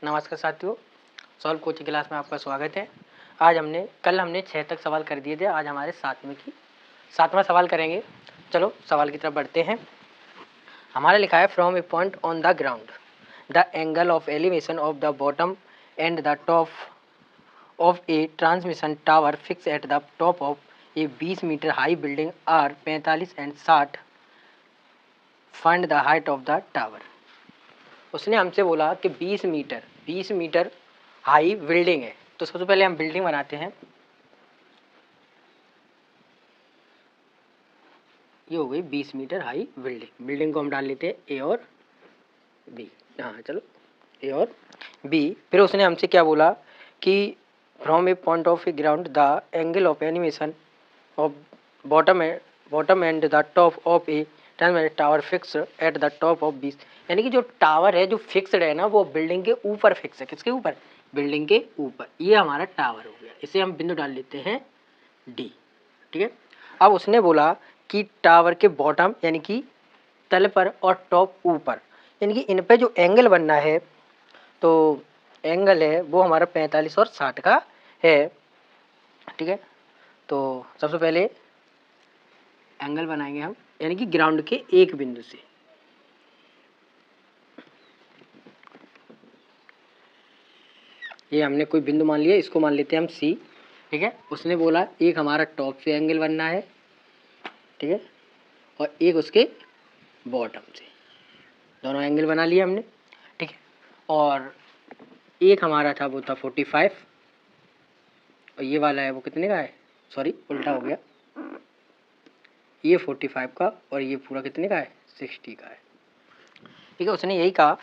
नमस्कार साथियों, solve coaching class में आपका स्वागत है। कल हमने 6 तक सवाल कर दिए थे। आज हमारे सातवां सवाल करेंगे। चलो सवाल की तरफ बढ़ते हैं। हमारा लिखा है from a point on the ground the angle of elevation of the bottom and the top of a transmission tower fix at the top of a 20 metre high building are 45 and 60। Find the height of the tower. उसने हमसे बोला कि 20 metre high building है। तो सबसे पहले हम building बनाते हैं। ये हो गई 20 मीटर हाई बिल्डिंग को हम डाल लेते हैं ए और बी। हाँ चलो, ए और बी। फिर उसने हमसे क्या बोला कि from a point of A ground the angle of animation of bottom and the top of a tower fix at the top of 20। यानी कि जो टावर है जो फिक्स्ड है ना, वो बिल्डिंग के ऊपर फिक्स है। किसके ऊपर? बिल्डिंग के ऊपर। ये हमारा टावर हो गया। इसे हम बिंदु डाल लेते हैं डी। ठीक है। अब उसने बोला कि टावर के बॉटम यानी कि तल पर और टॉप ऊपर, यानी कि इन पे जो एंगल बनना है, तो एंगल है वो हमारा 45 और 60 का है। ठीक है। तो सबसे पहले एंगल बनाएंगे हम, यानी कि ग्राउंड के एक बिंदु से। ये हमने कोई बिंदु मान लिया, इसको मान लेते हैं हम सी। ठीक है। उसने बोला एक हमारा टॉप से एंगल बनना है, ठीक है, और एक उसके बॉटम से। दोनों एंगल बना लिए हमने। ठीक है। और एक हमारा था वो था 45 और ये वाला है वो कितने का है, सॉरी उल्टा हो गया, ये 45 का और ये पूरा कितने का है, 60 का है। ठीक है। उसने यही कहा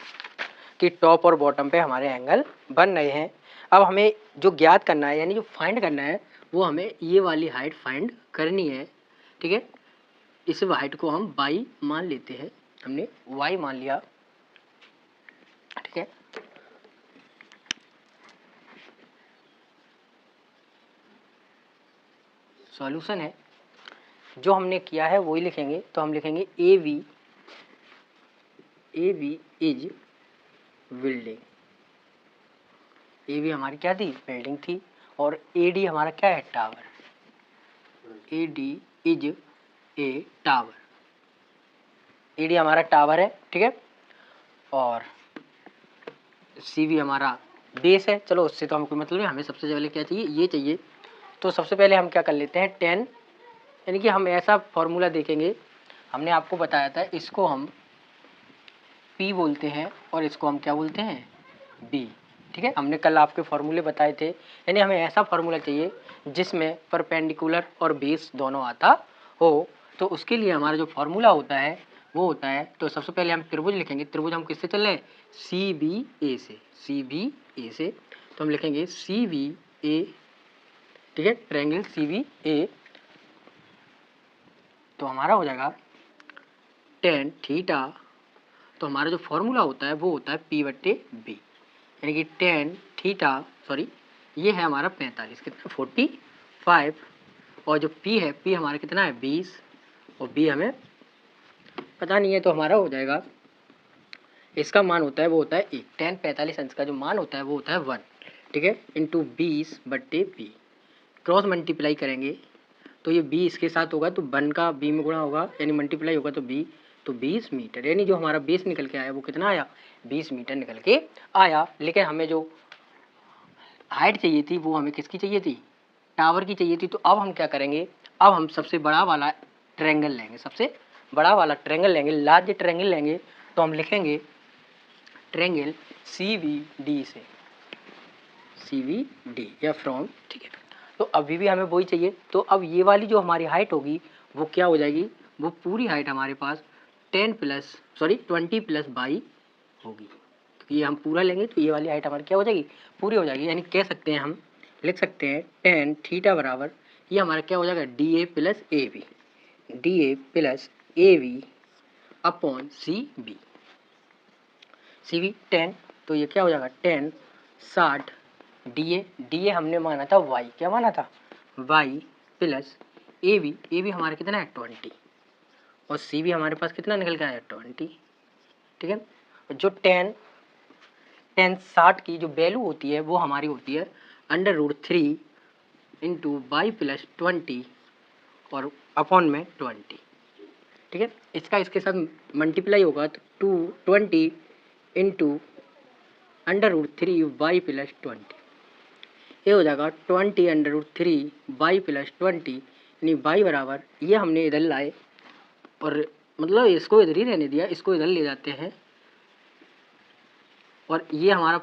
कि टॉप और बॉटम पे हमारे एंगल बन रहे हैं। अब हमें जो ज्ञात करना है, यानी जो फाइंड करना है, वो हमें ये वाली हाइट फाइंड करनी है। ठीक है। इस हाइट को हम y मान लेते हैं। हमने y मान लिया। ठीक है। सॉल्यूशन है जो हमने किया है वही लिखेंगे। तो हम लिखेंगे A B is building. A V हमारी क्या थी, बिल्डिंग थी। और ए डी हमारा क्या है, tower. A D is a tower. A D हमारा टावर है। ठीक है। और सी वी हमारा बेस है। चलो उससे तो हमें कोई मतलब नहीं, हमें सबसे पहले क्या चाहिए, ये चाहिए। तो सबसे पहले हम क्या कर लेते हैं, 10, यानी कि हम ऐसा फॉर्मूला देखेंगे। हमने आपको बताया था इसको हम P बोलते हैं और इसको हम क्या बोलते हैं, B। ठीक है। हमने कल आपके फॉर्मूले बताए थे, यानी हमें ऐसा फॉर्मूला चाहिए जिसमें परपेंडिकुलर और बेस दोनों आता हो। तो उसके लिए हमारा जो फॉर्मूला होता है वो होता है, तो सबसे पहले हम त्रिभुज लिखेंगे। त्रिभुज हम किससे चल रहे हैं, CBA से। CBA से तो हम लिखेंगे CBA। ठीक है। Triangle CBA। तो हमारा हो जाएगा tan थीटा। तो हमारा जो फॉर्मूला होता है वो होता है P/B, यानी कि tan थीटा, सॉरी ये है हमारा 45, कितना 45, और जो P है, P हमारा कितना है 20, और B हमें पता नहीं है, तो हमारा हो जाएगा, इसका मान होता है वो होता है 1। tan 45 अंश का जो मान होता है वो होता है 1। ठीक है। Into 20/B। क्रॉस मल्टीप्लाई करेंगे तो ये 20 के साथ होगा तो 1 का B में गुणा होगा, यानी मल्टीप्लाई होगा तो B, तो 20 मीटर, यानी जो हमारा बेस निकल के आया वो कितना आया, 20 मीटर निकल के आया। लेकिन हमें जो हाइट चाहिए थी वो हमें किसकी चाहिए थी, टावर की चाहिए थी। तो अब हम क्या करेंगे, अब हम सबसे बड़ा वाला ट्रायंगल लेंगे, सबसे बड़ा वाला ट्रायंगल लेंगे, लार्ज ट्रायंगल लेंगे। तो हम लिखेंगे ट्रायंगल CVD से, CVD या फ्रॉम। ठीक है। तो अभी भी हमें वही चाहिए। तो अब ये वाली जो हमारी हाइट होगी वो क्या हो जाएगी, वो पूरी हाइट हमारे पास 20 प्लस बाई होगी। तो ये हम पूरा लेंगे तो ये वाली हाइट हमारी क्या हो जाएगी, पूरी हो जाएगी। यानी कह सकते हैं, हम लिख सकते हैं tan थीटा बराबर, ये हमारा क्या हो जाएगा, DA plus AB, DA plus AB upon CB। CB 10, तो ये क्या हो जाएगा, 10 60 DA हमने माना था Y, क्या माना था, Y प्लस AB हमारा कितना है 20, और CB हमारे पास कितना निकल के आया 20। ठीक है। जो 10 टेन 60 की जो वैल्यू होती है वो हमारी होती है √3 इंटू वाई प्लस 20 और अपॉन में 20, ठीक है। इसका इसके साथ मल्टीप्लाई होगा तो 20 इंटू √3 वाई प्लस 20, ये हो जाएगा 20 √3 वाई प्लस 20, यानी वाई बराबर ये हमने इधर लाए और मतलब इसको इधर ही रहने दिया, इसको इधर ले जाते हैं और ये हमारा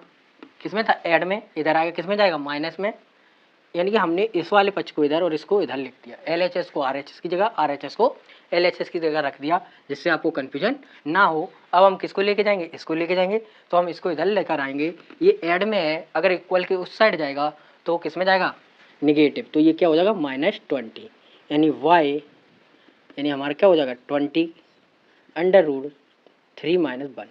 किसमें था ऐड में, इधर आएगा किसमें जाएगा माइनस में, यानी कि हमने इस वाले पक्ष को इधर और इसको इधर लिख दिया, LHS को RHS की जगह, RHS को LHS की जगह रख दिया, जिससे आपको कन्फ्यूजन ना हो। अब हम किसको लेके जाएंगे, इसको लेके जाएंगे, तो हम इसको इधर लेकर आएंगे, ये ऐड में है, अगर इक्वल के उस साइड जाएगा तो किस में जाएगा निगेटिव, तो ये क्या हो जाएगा -20, यानी y यानी हमारा क्या हो जाएगा 20 √3 - 1।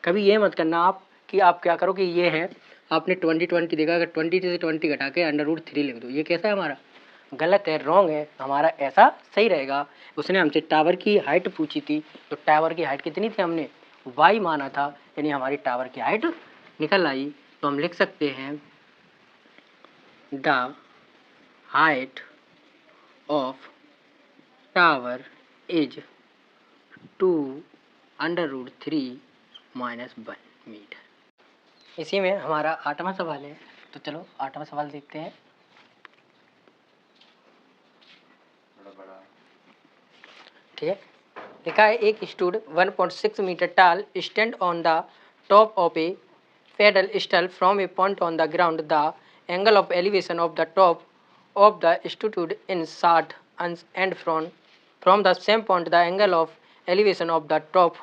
कभी ये मत करना आप कि आप क्या करो कि ये है आपने 20 देखा, अगर 20 से 20 घटा के √3 लिख दो, ये कैसा है हमारा गलत है, रॉन्ग है, हमारा ऐसा सही रहेगा। उसने हमसे टावर की हाइट पूछी थी, तो टावर की हाइट कितनी थी, हमने y माना था, यानी हमारी टावर की हाइट निकल आई। तो हम लिख सकते हैं the height of tower is 2 √3 - 1 metre. इसी में हमारा 8वां सवाल है, तो चलो 8वां सवाल देखते हैं। ठीक है, लिखा है एक स्टूड 1.6 मीटर टाल stand on the top of A pedal stall from a point on the ground, the angle of elevation of the top of the stood in 60 and from the same point the angle of elevation of the top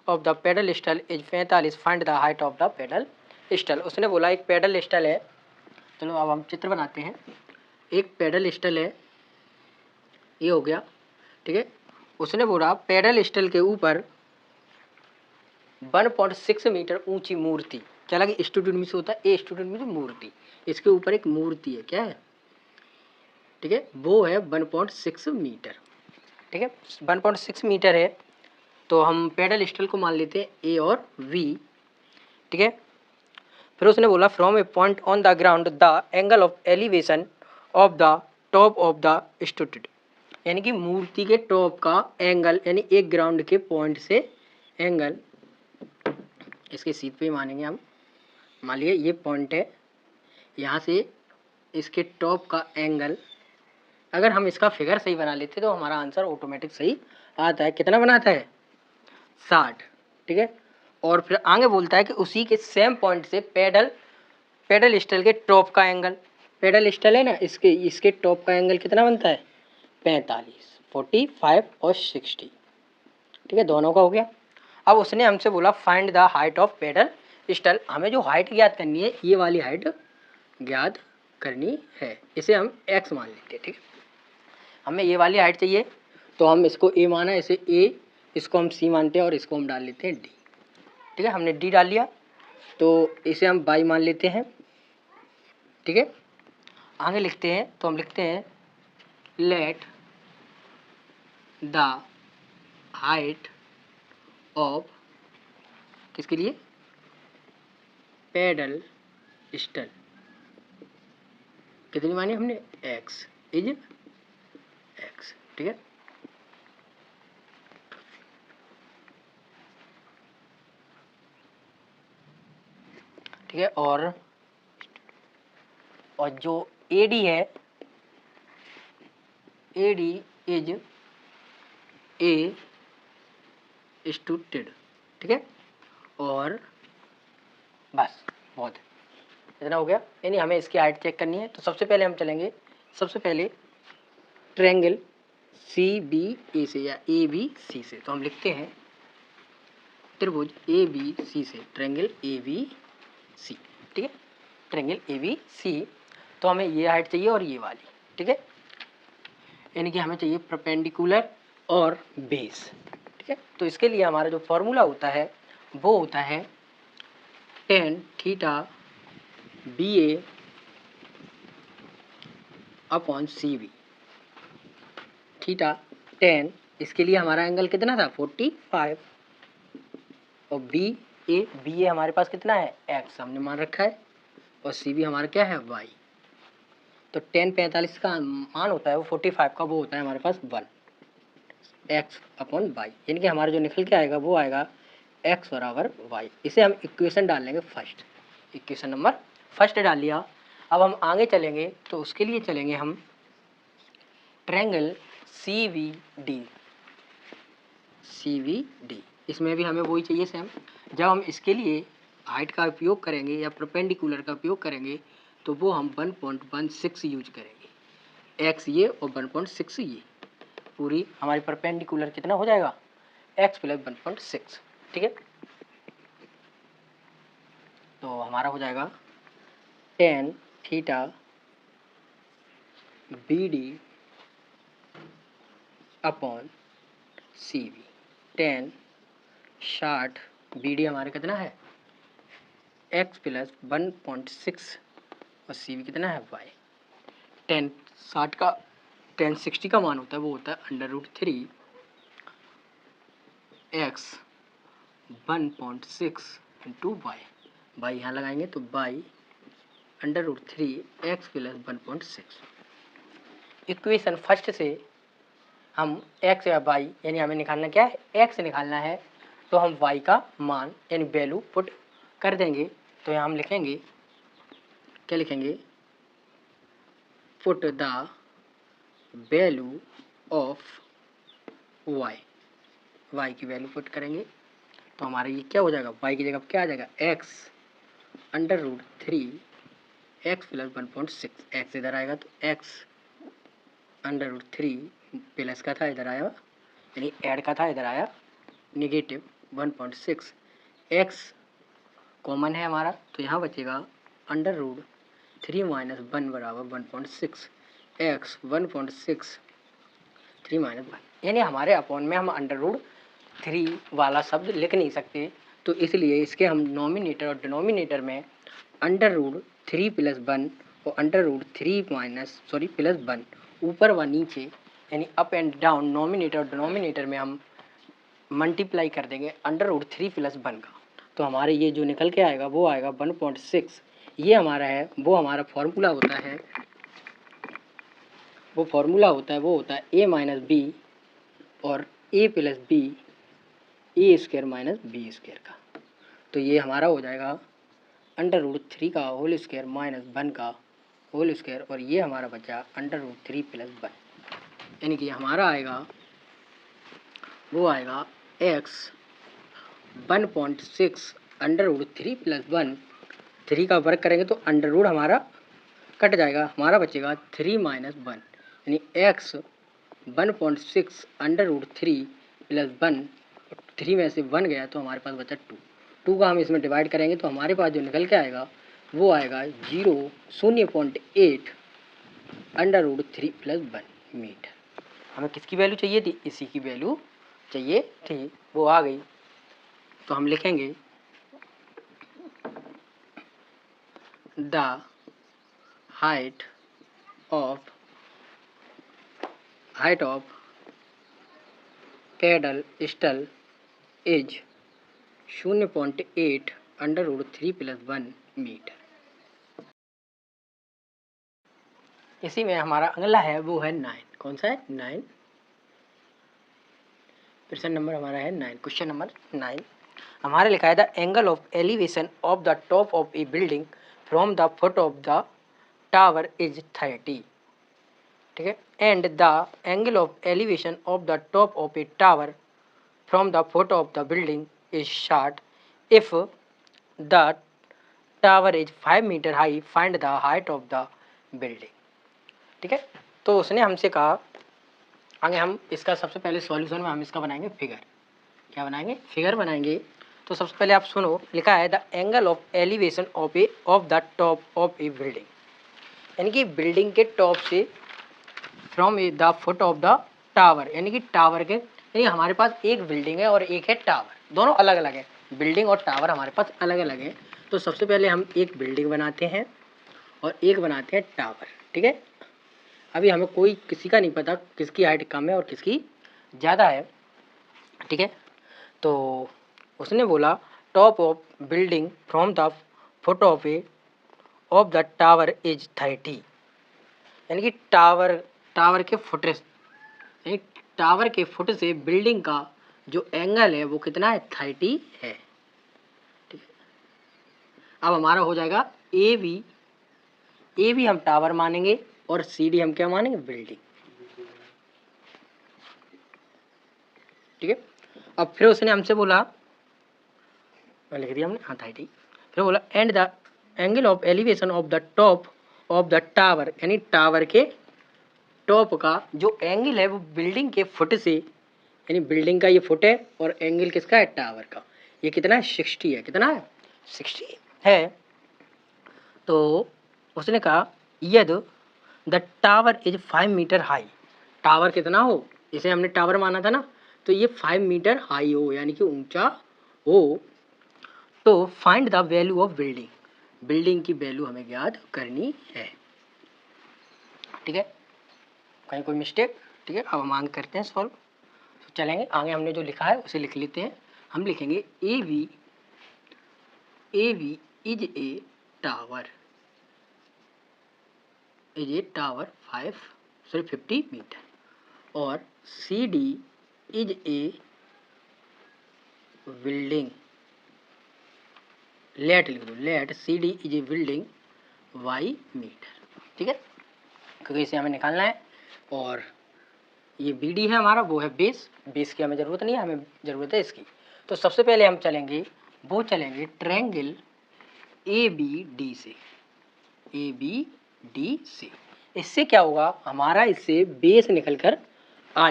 of the pedal stall is 45, find the height of the pedal stall. उसने बोला एक pedal stall है, चलो अब हम चित्र बनाते हैं। एक पेडल स्टल है, ये हो गया, ठीक है। उसने बोला पेडल स्टल के ऊपर 1.6 मीटर ऊंची मूर्ति, क्या लगे स्टूडेंट में से होता है, ए स्टूडेंट में से मूर्ति, इसके ऊपर एक मूर्ति है, क्या है, ठीक है, वो है 1.6 मीटर, ठीक है, 1.6 मीटर है। तो हम पेडल स्टल को मान लेते हैं ए और वी, ठीक है। फिर उसने बोला from a point on the ground the angle of elevation of the top of the stood, यानी कि मूर्ति के टॉप का एंगल, यानी एक ग्राउंड के पॉइंट से एंगल, इसके सीध पे मानेंगे हम, मान लीजिए ये पॉइंट है, यहाँ से इसके टॉप का एंगल, अगर हम इसका फिगर सही बना लेते तो हमारा आंसर ऑटोमेटिक सही आता है। कितना बनाता है 60, ठीक है। और फिर आगे बोलता है कि उसी के सेम पॉइंट से पेडल स्टल के टॉप का एंगल, पेडल स्टल है ना, इसके टॉप का एंगल कितना बनता है 45, 45 और 60, ठीक है, दोनों का हो गया। अब उसने हमसे बोला find the height of pedal stall, हमें जो हाइट ज्ञात करनी है ये वाली हाइट ज्ञात करनी है, इसे हम x मान लेते हैं, ठीक है। हमें ये वाली हाइट चाहिए, तो हम इसको a माना, इसे a, इसको हम c मानते हैं और इसको हम डाल लेते हैं d, ठीक है। हमने d डाल लिया, तो इसे हम y मान लेते हैं, ठीक है। आगे लिखते हैं, तो हम लिखते हैं लेट द हाइट ऑफ, किसके लिए, पेडल स्टल, कितनी मानी हमने x इज x, ठीक है। ठीक है, और जो AD है, AD इज ए स्टूडेंट, ठीक है। और बस बहुत है, इतना हो गया, यानी हमें इसकी हाइट चेक करनी है। तो सबसे पहले हम चलेंगे, सबसे पहले ट्रायंगल CBA से या ABC से, तो हम लिखते हैं त्रिभुज ABC से, ट्रायंगल ABC, ठीक है, ट्रायंगल ABC। तो हमें ये हाइट चाहिए और ये वाली, ठीक है, यानी कि हमें चाहिए परपेंडिकुलर और बेस, ठीक है। तो इसके लिए हमारा जो फॉर्मूला होता है वो होता है tan theta BA upon CB, theta tan, इसके लिए हमारा एंगल कितना था 45 और B ए बी ए हमारे पास कितना है x हमने मान रखा है, और सी बी हमारा क्या है y। तो 10 45 का मान होता है वो 45 का वो होता है हमारे पास 1 x अपॉन वाई, यानी कि हमारा जो निकल के आएगा वो आएगा x बराबर y। इसे हम इक्वेशन डाल लेंगे फर्स्ट, इक्वेशन नंबर फर्स्ट डाल लिया। अब हम आगे चलेंगे तो उसके लिए चलेंगे हम ट्रायंगल CVD, इसमें भी हमें वही चाहिए सेम। जब हम इसके लिए हाइट का उपयोग करेंगे या परपेंडिकुलर का उपयोग करेंगे तो वो हम 1.16 यूज करेंगे, x ये और 1.6 ये, पूरी हमारी परपेंडिकुलर कितना हो जाएगा x प्लस 1.6, ठीक है। तो हमारा हो जाएगा tan theta BD upon CV। tan 60 BD हमारे कितना है x प्लस 1.6 और CV कितना है y। tan 60 का tan 60 का मान होता है वो होता है √3 x 1.6 इंटू वाई, यहाँ लगाएंगे तो y √3 x plus 1.6। Equation first से हम x या y यानी हमें निकालना क्या है x निकालना है, तो हम y का मान यानी वैल्यू पुट कर देंगे। तो यहाँ हम लिखेंगे क्या लिखेंगे, put the value of y, y की वैल्यू पुट करेंगे तो हमारा ये क्या हो जाएगा y की जगह क्या आ जाएगा x √3 x प्लस 1.6, x इधर आएगा तो x √3 प्लस का था इधर आया यानी ऐड का था इधर आया नेगेटिव 1.6, x कॉमन है हमारा तो यहाँ बचेगा √3 माइनस 1 बराबर 1.6, x 1.6 3 माइनस 1, यानी हमारे अपॉन में हम √3 वाला शब्द लिख नहीं सकते, तो इसलिए इसके हम नॉमिनेटर और डिनोमिनेटर में √3 प्लस 1 और √3 माइनस प्लस 1 ऊपर व नीचे यानी अप एंड डाउन नॉमिनेटर और डिनोमिनेटर में हम मल्टीप्लाई कर देंगे √3 प्लस 1 का। तो हमारे ये जो निकल के आएगा वो आएगा 1.6, ये हमारा है वो हमारा फॉर्मूला होता है, वो होता है a माइनस बी और a plus b a square minus b square का। तो ये हमारा हो जाएगा √3 का होल स्क्वायर माइनस 1 का होल स्क्वायर, और ये हमारा बचा √3 प्लस 1, यानी कि हमारा आएगा वो आएगा x 1.6 √3 प्लस 1, 3 का वर्क करेंगे तो अंडर हमारा कट जाएगा, हमारा बचेगा 3 माइनस 1, यानी x 1.6 √3 प्लस 1, 3 में से 1 गया तो हमारे पास बचा 2 का हम इसमें डिवाइड करेंगे तो हमारे पास जो निकल के आएगा वो आएगा 0.8 √3 प्लस 1 मीटर। हमें किसकी वैल्यू चाहिए थी, इसी की वैल्यू चाहिए थी, वो आ गई। तो हम लिखेंगे the height of pedestal is 0.8 √3 plus 1 metre. इसी में हमारा अगला है वो है 9, कौन सा है 9, प्रश्न नंबर हमारा है 9, क्वेश्चन नंबर 9 हमारा लिखा है the angle of elevation of the top of a building from the foot of the tower is 30, ठीक है, and the angle of elevation of the top of a tower from the foot of the building is short if the tower is 5 metre high, find the height of the building, ठीक है। तो उसने हमसे कहा आगे हम इसका सबसे पहले सॉल्यूशन में हम इसका बनाएंगे फिगर, क्या बनाएंगे फिगर बनाएंगे। तो सबसे पहले आप सुनो, लिखा है the angle of elevation of the top of a building, यानी कि बिल्डिंग के टॉप से from the foot of the tower, यानी कि टावर के, यानी हमारे पास एक बिल्डिंग है और एक है टावर, दोनों अलग अलग है, बिल्डिंग और टावर हमारे पास अलग अलग है। तो सबसे पहले हम एक बिल्डिंग बनाते हैं और एक बनाते हैं टावर, ठीक है। अभी हमें कोई किसी का नहीं पता किसकी हाइट कम है और किसकी ज़्यादा है, ठीक है। तो उसने बोला top of building from the foot of the tower is 30, यानी कि टावर के फुट, यानी टावर के फुट से बिल्डिंग का जो एंगल है वो कितना है, 30 है। ठीक है, अब हमारा हो जाएगा ए बी हम टावर मानेंगे और सी डी हम क्या मानेंगे, बिल्डिंग। ठीक है, अब फिर उसने हमसे बोला, लिख दिया हमने, हाँ 30, फिर बोला and the angle of elevation of the top of the tower, यानी टावर के टॉप का जो एंगल है वो बिल्डिंग के फुट से, यानी बिल्डिंग का ये फुट है और एंगल किसका है, टावर का, ये कितना है, 60 है। कितना है, 60 है। तो उसने कहा यदि the tower is 5 metre high, tower कितना हो, इसे हमने टावर माना था ना, तो ये 5 मीटर हाई हो, यानी कि ऊंचा हो, तो find the value of building, building की वैल्यू हमें ज्ञात करनी है। ठीक है, कहीं कोई मिस्टेक? ठीक है, अब हम आगे करते हैं सॉल्व। तो चलेंगे आगे, हमने जो लिखा है उसे लिख लेते हैं। हम लिखेंगे A B is a tower 50 metre, और C D is a building, let लिख दो, let C D is a building Y metre. ठीक है, क्योंकि इसे हमें निकालना है, और ये बी डी है हमारा, वो है बेस, बेस की हमें ज़रूरत नहीं है, हमें ज़रूरत है इसकी। तो सबसे पहले हम चलेंगे ट्रायंगल ए बी डी से। इससे क्या होगा, हमारा इससे बेस निकल कर आ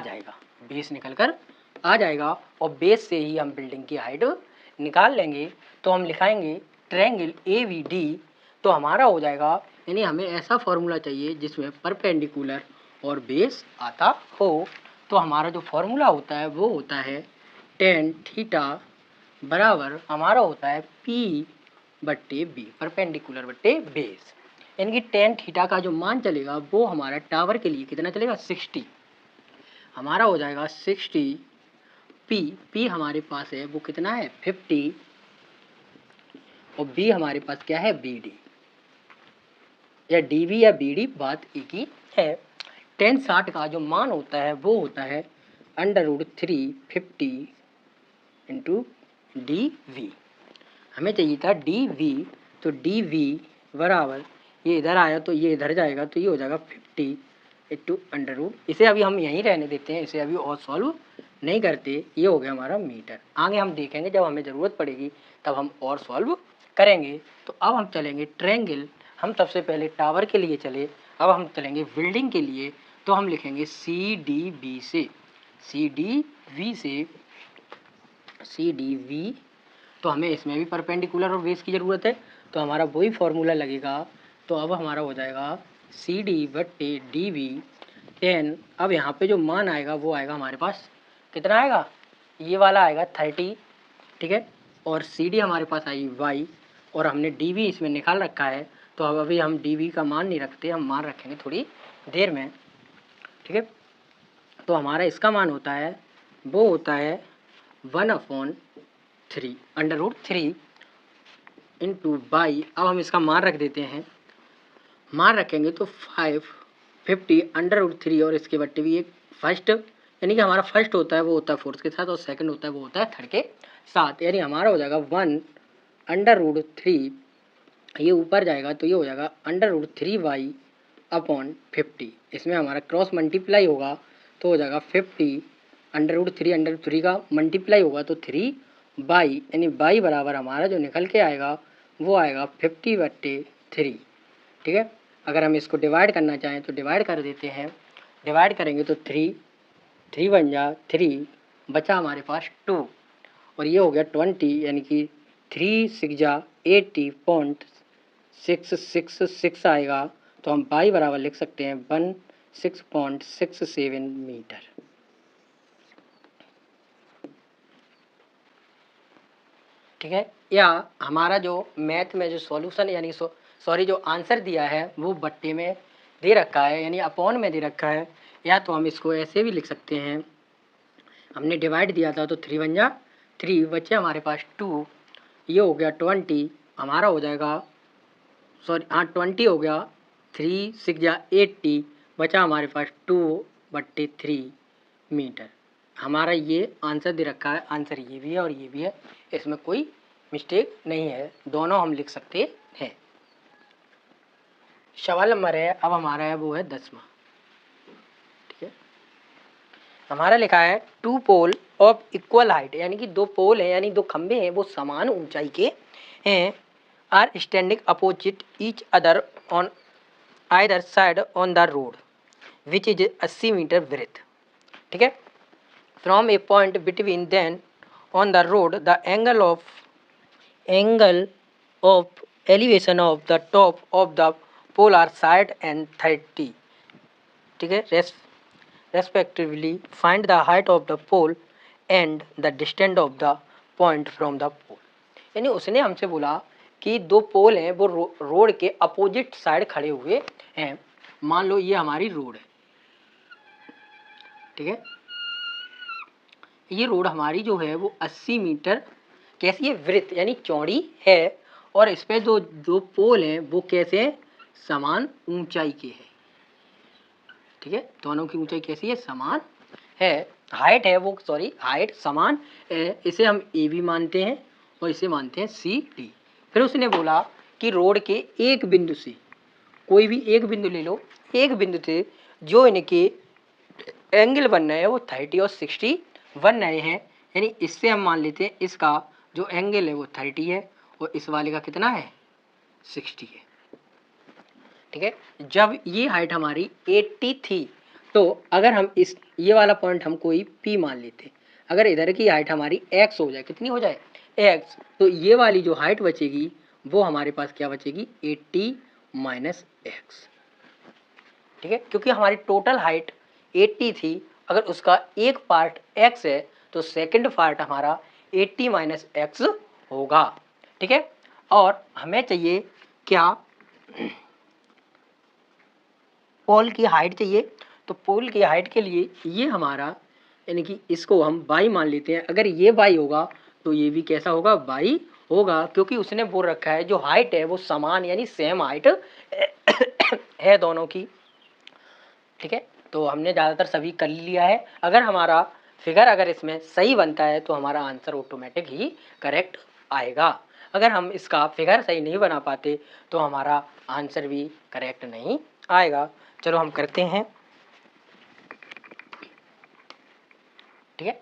जाएगा, और बेस से ही हम बिल्डिंग की हाइट निकाल लेंगे। तो हम लिखाएंगे ट्रायंगल ए बी डी, तो हमारा हो जाएगा, यानी हमें ऐसा फॉर्मूला चाहिए जिसमें परपेंडिकुलर और बेस आता हो। तो हमारा जो फॉर्मूला होता है वो होता है tan थीटा बराबर हमारा होता है P बट्टे बी, परपेंडिकुलर बट्टे बेस, यानी कि tan थीटा का जो मान चलेगा वो हमारा टावर के लिए कितना चलेगा, 60, हमारा हो जाएगा 60। P हमारे पास है वो कितना है, 50, और B हमारे पास क्या है, BD, या DB या BD बात एक ही है। tan 60 का जो मान होता है वो होता है √3 50 इंटू DV, हमें चाहिए था DV, तो DV बराबर ये इधर आया तो ये इधर जाएगा, तो ये हो जाएगा 50 इंटू √, इसे अभी हम यहीं रहने देते हैं, इसे अभी और सॉल्व नहीं करते। ये हो गया हमारा मीटर, आगे हम देखेंगे जब हमें ज़रूरत पड़ेगी तब हम और सॉल्व करेंगे। तो अब हम चलेंगे ट्रायंगल, हम सबसे पहले टावर के लिए चले, अब हम चलेंगे बिल्डिंग के लिए। तो हम लिखेंगे CDV से, CDV, तो हमें इसमें भी परपेंडिकुलर और बेस की ज़रूरत है, तो हमारा वही फॉर्मूला लगेगा। तो अब हमारा हो जाएगा CD बट्टे DV 10, अब यहाँ पे जो मान आएगा वो आएगा हमारे पास, कितना आएगा, ये वाला आएगा 30। ठीक है, और CD हमारे पास आई Y, और हमने DV इसमें निकाल रखा है, तो अब अभी हम DV का मान नहीं रखते, हम मान रखेंगे थोड़ी देर में। ठीक है, तो हमारा इसका मान होता है, वो होता है 1/3 √3 इंटू बाई, अब हम इसका मान रख देते हैं, मान रखेंगे तो 50 √3, और इसके बट्टे भी एक फर्स्ट, यानी कि हमारा फर्स्ट होता है वो होता है फोर्थ के साथ, और सेकंड होता है वो होता है थर्ड के साथ, यानी हमारा हो जाएगा 1/3, ये ऊपर जाएगा तो ये हो जाएगा √3y अपॉन 50, इसमें हमारा क्रॉस मल्टीप्लाई होगा तो हो जाएगा 50 √3 का मल्टीप्लाई होगा तो 3 बाई, यानी बाई बराबर हमारा जो निकल के आएगा वो आएगा 50/3। ठीक है, अगर हम इसको डिवाइड करना चाहें तो डिवाइड कर देते हैं, डिवाइड करेंगे तो 3 बन जा 3, बचा हमारे पास 2, और ये हो गया 20, यानी कि 3 6 जा 80.666 आएगा। तो हम बाई बराबर लिख सकते हैं 16.67 मीटर। ठीक है, या हमारा जो मैथ में जो सॉल्यूशन यानी सॉरी जो आंसर दिया है वो बट्टे में दे रखा है, यानी अपॉन में दे रखा है, या तो हम इसको ऐसे भी लिख सकते हैं, हमने डिवाइड दिया था तो 3 बन जा 3, बचे हमारे पास 2, ये हो गया 20, हमारा हो जाएगा, सॉरी हाँ 20 हो गया, 3 6 या 80, बचा हमारे पास 2/3 मीटर। हमारा ये आंसर दे रखा है, आंसर ये भी है और ये भी है, इसमें कोई मिस्टेक नहीं है, दोनों हम लिख सकते हैं। सवाल नंबर है अब हमारा है वो है 10वां। ठीक है, हमारा लिखा है 2 पोल ऑफ इक्वल हाइट, यानी कि 2 पोल है यानी 2 खंबे हैं वो समान ऊंचाई के हैं, are standing opposite each other on either side on the road which is 80 metre breadth. ठीक है, from a point between then on the road the angle of elevation of the top of the pole are side and 30। ठीक है, respectively find the height of the pole and the distance of the point from the pole। यानी उसने हमसे बोला कि 2 पोल हैं वो road के अपोजिट साइड खड़े हुए हैं। मान लो ये हमारी रोड है, ठीक है, ये रोड हमारी जो है वो 80 मीटर कैसी है, वृत्त यानी चौड़ी है, और इस पे जो 2 पोल हैं वो कैसे हैं, समान ऊंचाई के हैं। ठीक है, दोनों की ऊंचाई कैसी है, समान है, हाइट है वो, सॉरी हाइट समान है, इसे हम ए बी मानते हैं और इसे मानते हैं सी डी। फिर उसने बोला कि रोड के एक बिंदु से, कोई भी एक बिंदु ले लो, एक बिंदु से जो इनके एंगल बन रहे हैं वो 30 और 60 बन रहे हैं, यानी इससे हम मान लेते हैं इसका जो एंगल है वो 30 है और इस वाले का कितना है, 60 है। ठीक है, जब ये हाइट हमारी 80 थी तो अगर हम इस ये वाला पॉइंट हम कोई P मान लेते, अगर इधर की हाइट हमारी x हो जाए, कितनी हो जाए x, तो ये वाली जो हाइट बचेगी वो हमारे पास क्या बचेगी, 80 माइनस x। ठीक है, क्योंकि हमारी टोटल हाइट 80 थी, अगर उसका एक पार्ट x है तो सेकंड पार्ट हमारा 80 माइनस x होगा। ठीक है, और हमें चाहिए क्या, पोल की हाइट चाहिए, तो पोल की हाइट के लिए ये हमारा यानी कि इसको हम बाई मान लेते हैं, अगर ये बाई होगा तो ये भी कैसा होगा, बाई होगा, क्योंकि उसने बोल रखा है जो हाइट है वो समान यानी सेम हाइट है दोनों की। ठीक है, तो हमने ज़्यादातर सभी कर लिया है, अगर हमारा फिगर अगर इसमें सही बनता है तो हमारा आंसर ऑटोमेटिक ही करेक्ट आएगा, अगर हम इसका फिगर सही नहीं बना पाते तो हमारा आंसर भी करेक्ट नहीं आएगा। चलो हम करते हैं। ठीक है,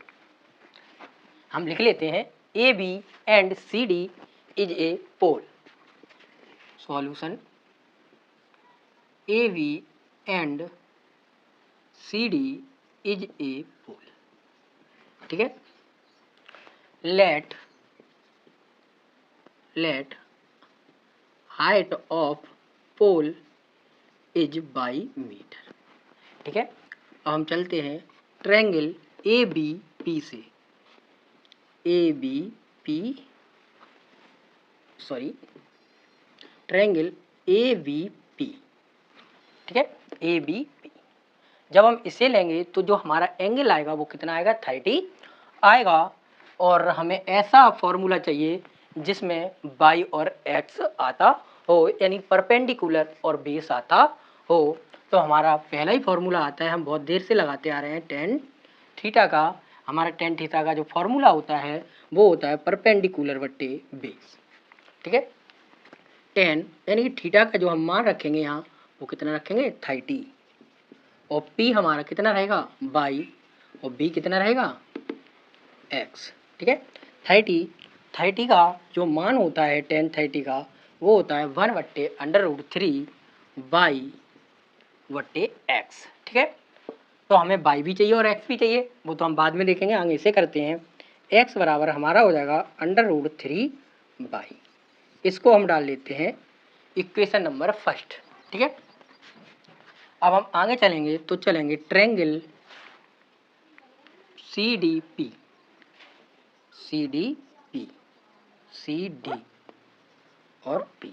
हम लिख लेते हैं A B and C D is a pole. Solution, A B and C D is a pole. ठीक है, let height of pole is by metre. ठीक है, अब हम चलते हैं ट्रायंगल ए बी पी से, A B P sorry triangle A B P. ठीक है, ए बी पी, जब हम इसे लेंगे तो जो हमारा एंगल आएगा वो कितना आएगा, 30 आएगा, और हमें ऐसा फॉर्मूला चाहिए जिसमें बाई और एक्स आता हो, यानी परपेंडिकुलर और बेस आता हो। तो हमारा पहला ही फॉर्मूला आता है, हम बहुत देर से लगाते आ रहे हैं, टेन थीटा का। हमारा टेन थीटा का जो फॉर्मूला होता है वो होता है परपेंडिकुलर बट्टे बेस। ठीक है, टेन यानी कि थीटा का जो हम मान रखेंगे यहाँ वो कितना रखेंगे, 30, और P हमारा कितना रहेगा, बाई, और B कितना रहेगा, x। ठीक है, 30 का जो मान होता है टेन 30 का वो होता है 1/√3 बाई वट्टे x। ठीक है, तो हमें बाई भी चाहिए और x भी चाहिए, वो तो हम बाद में देखेंगे, आगे इसे करते हैं। x बराबर हमारा हो जाएगा √3 बाई, इसको हम डाल लेते हैं इक्वेशन नंबर फर्स्ट। ठीक है, अब हम आगे चलेंगे तो चलेंगे triangle C D P, C D P, C D और पी,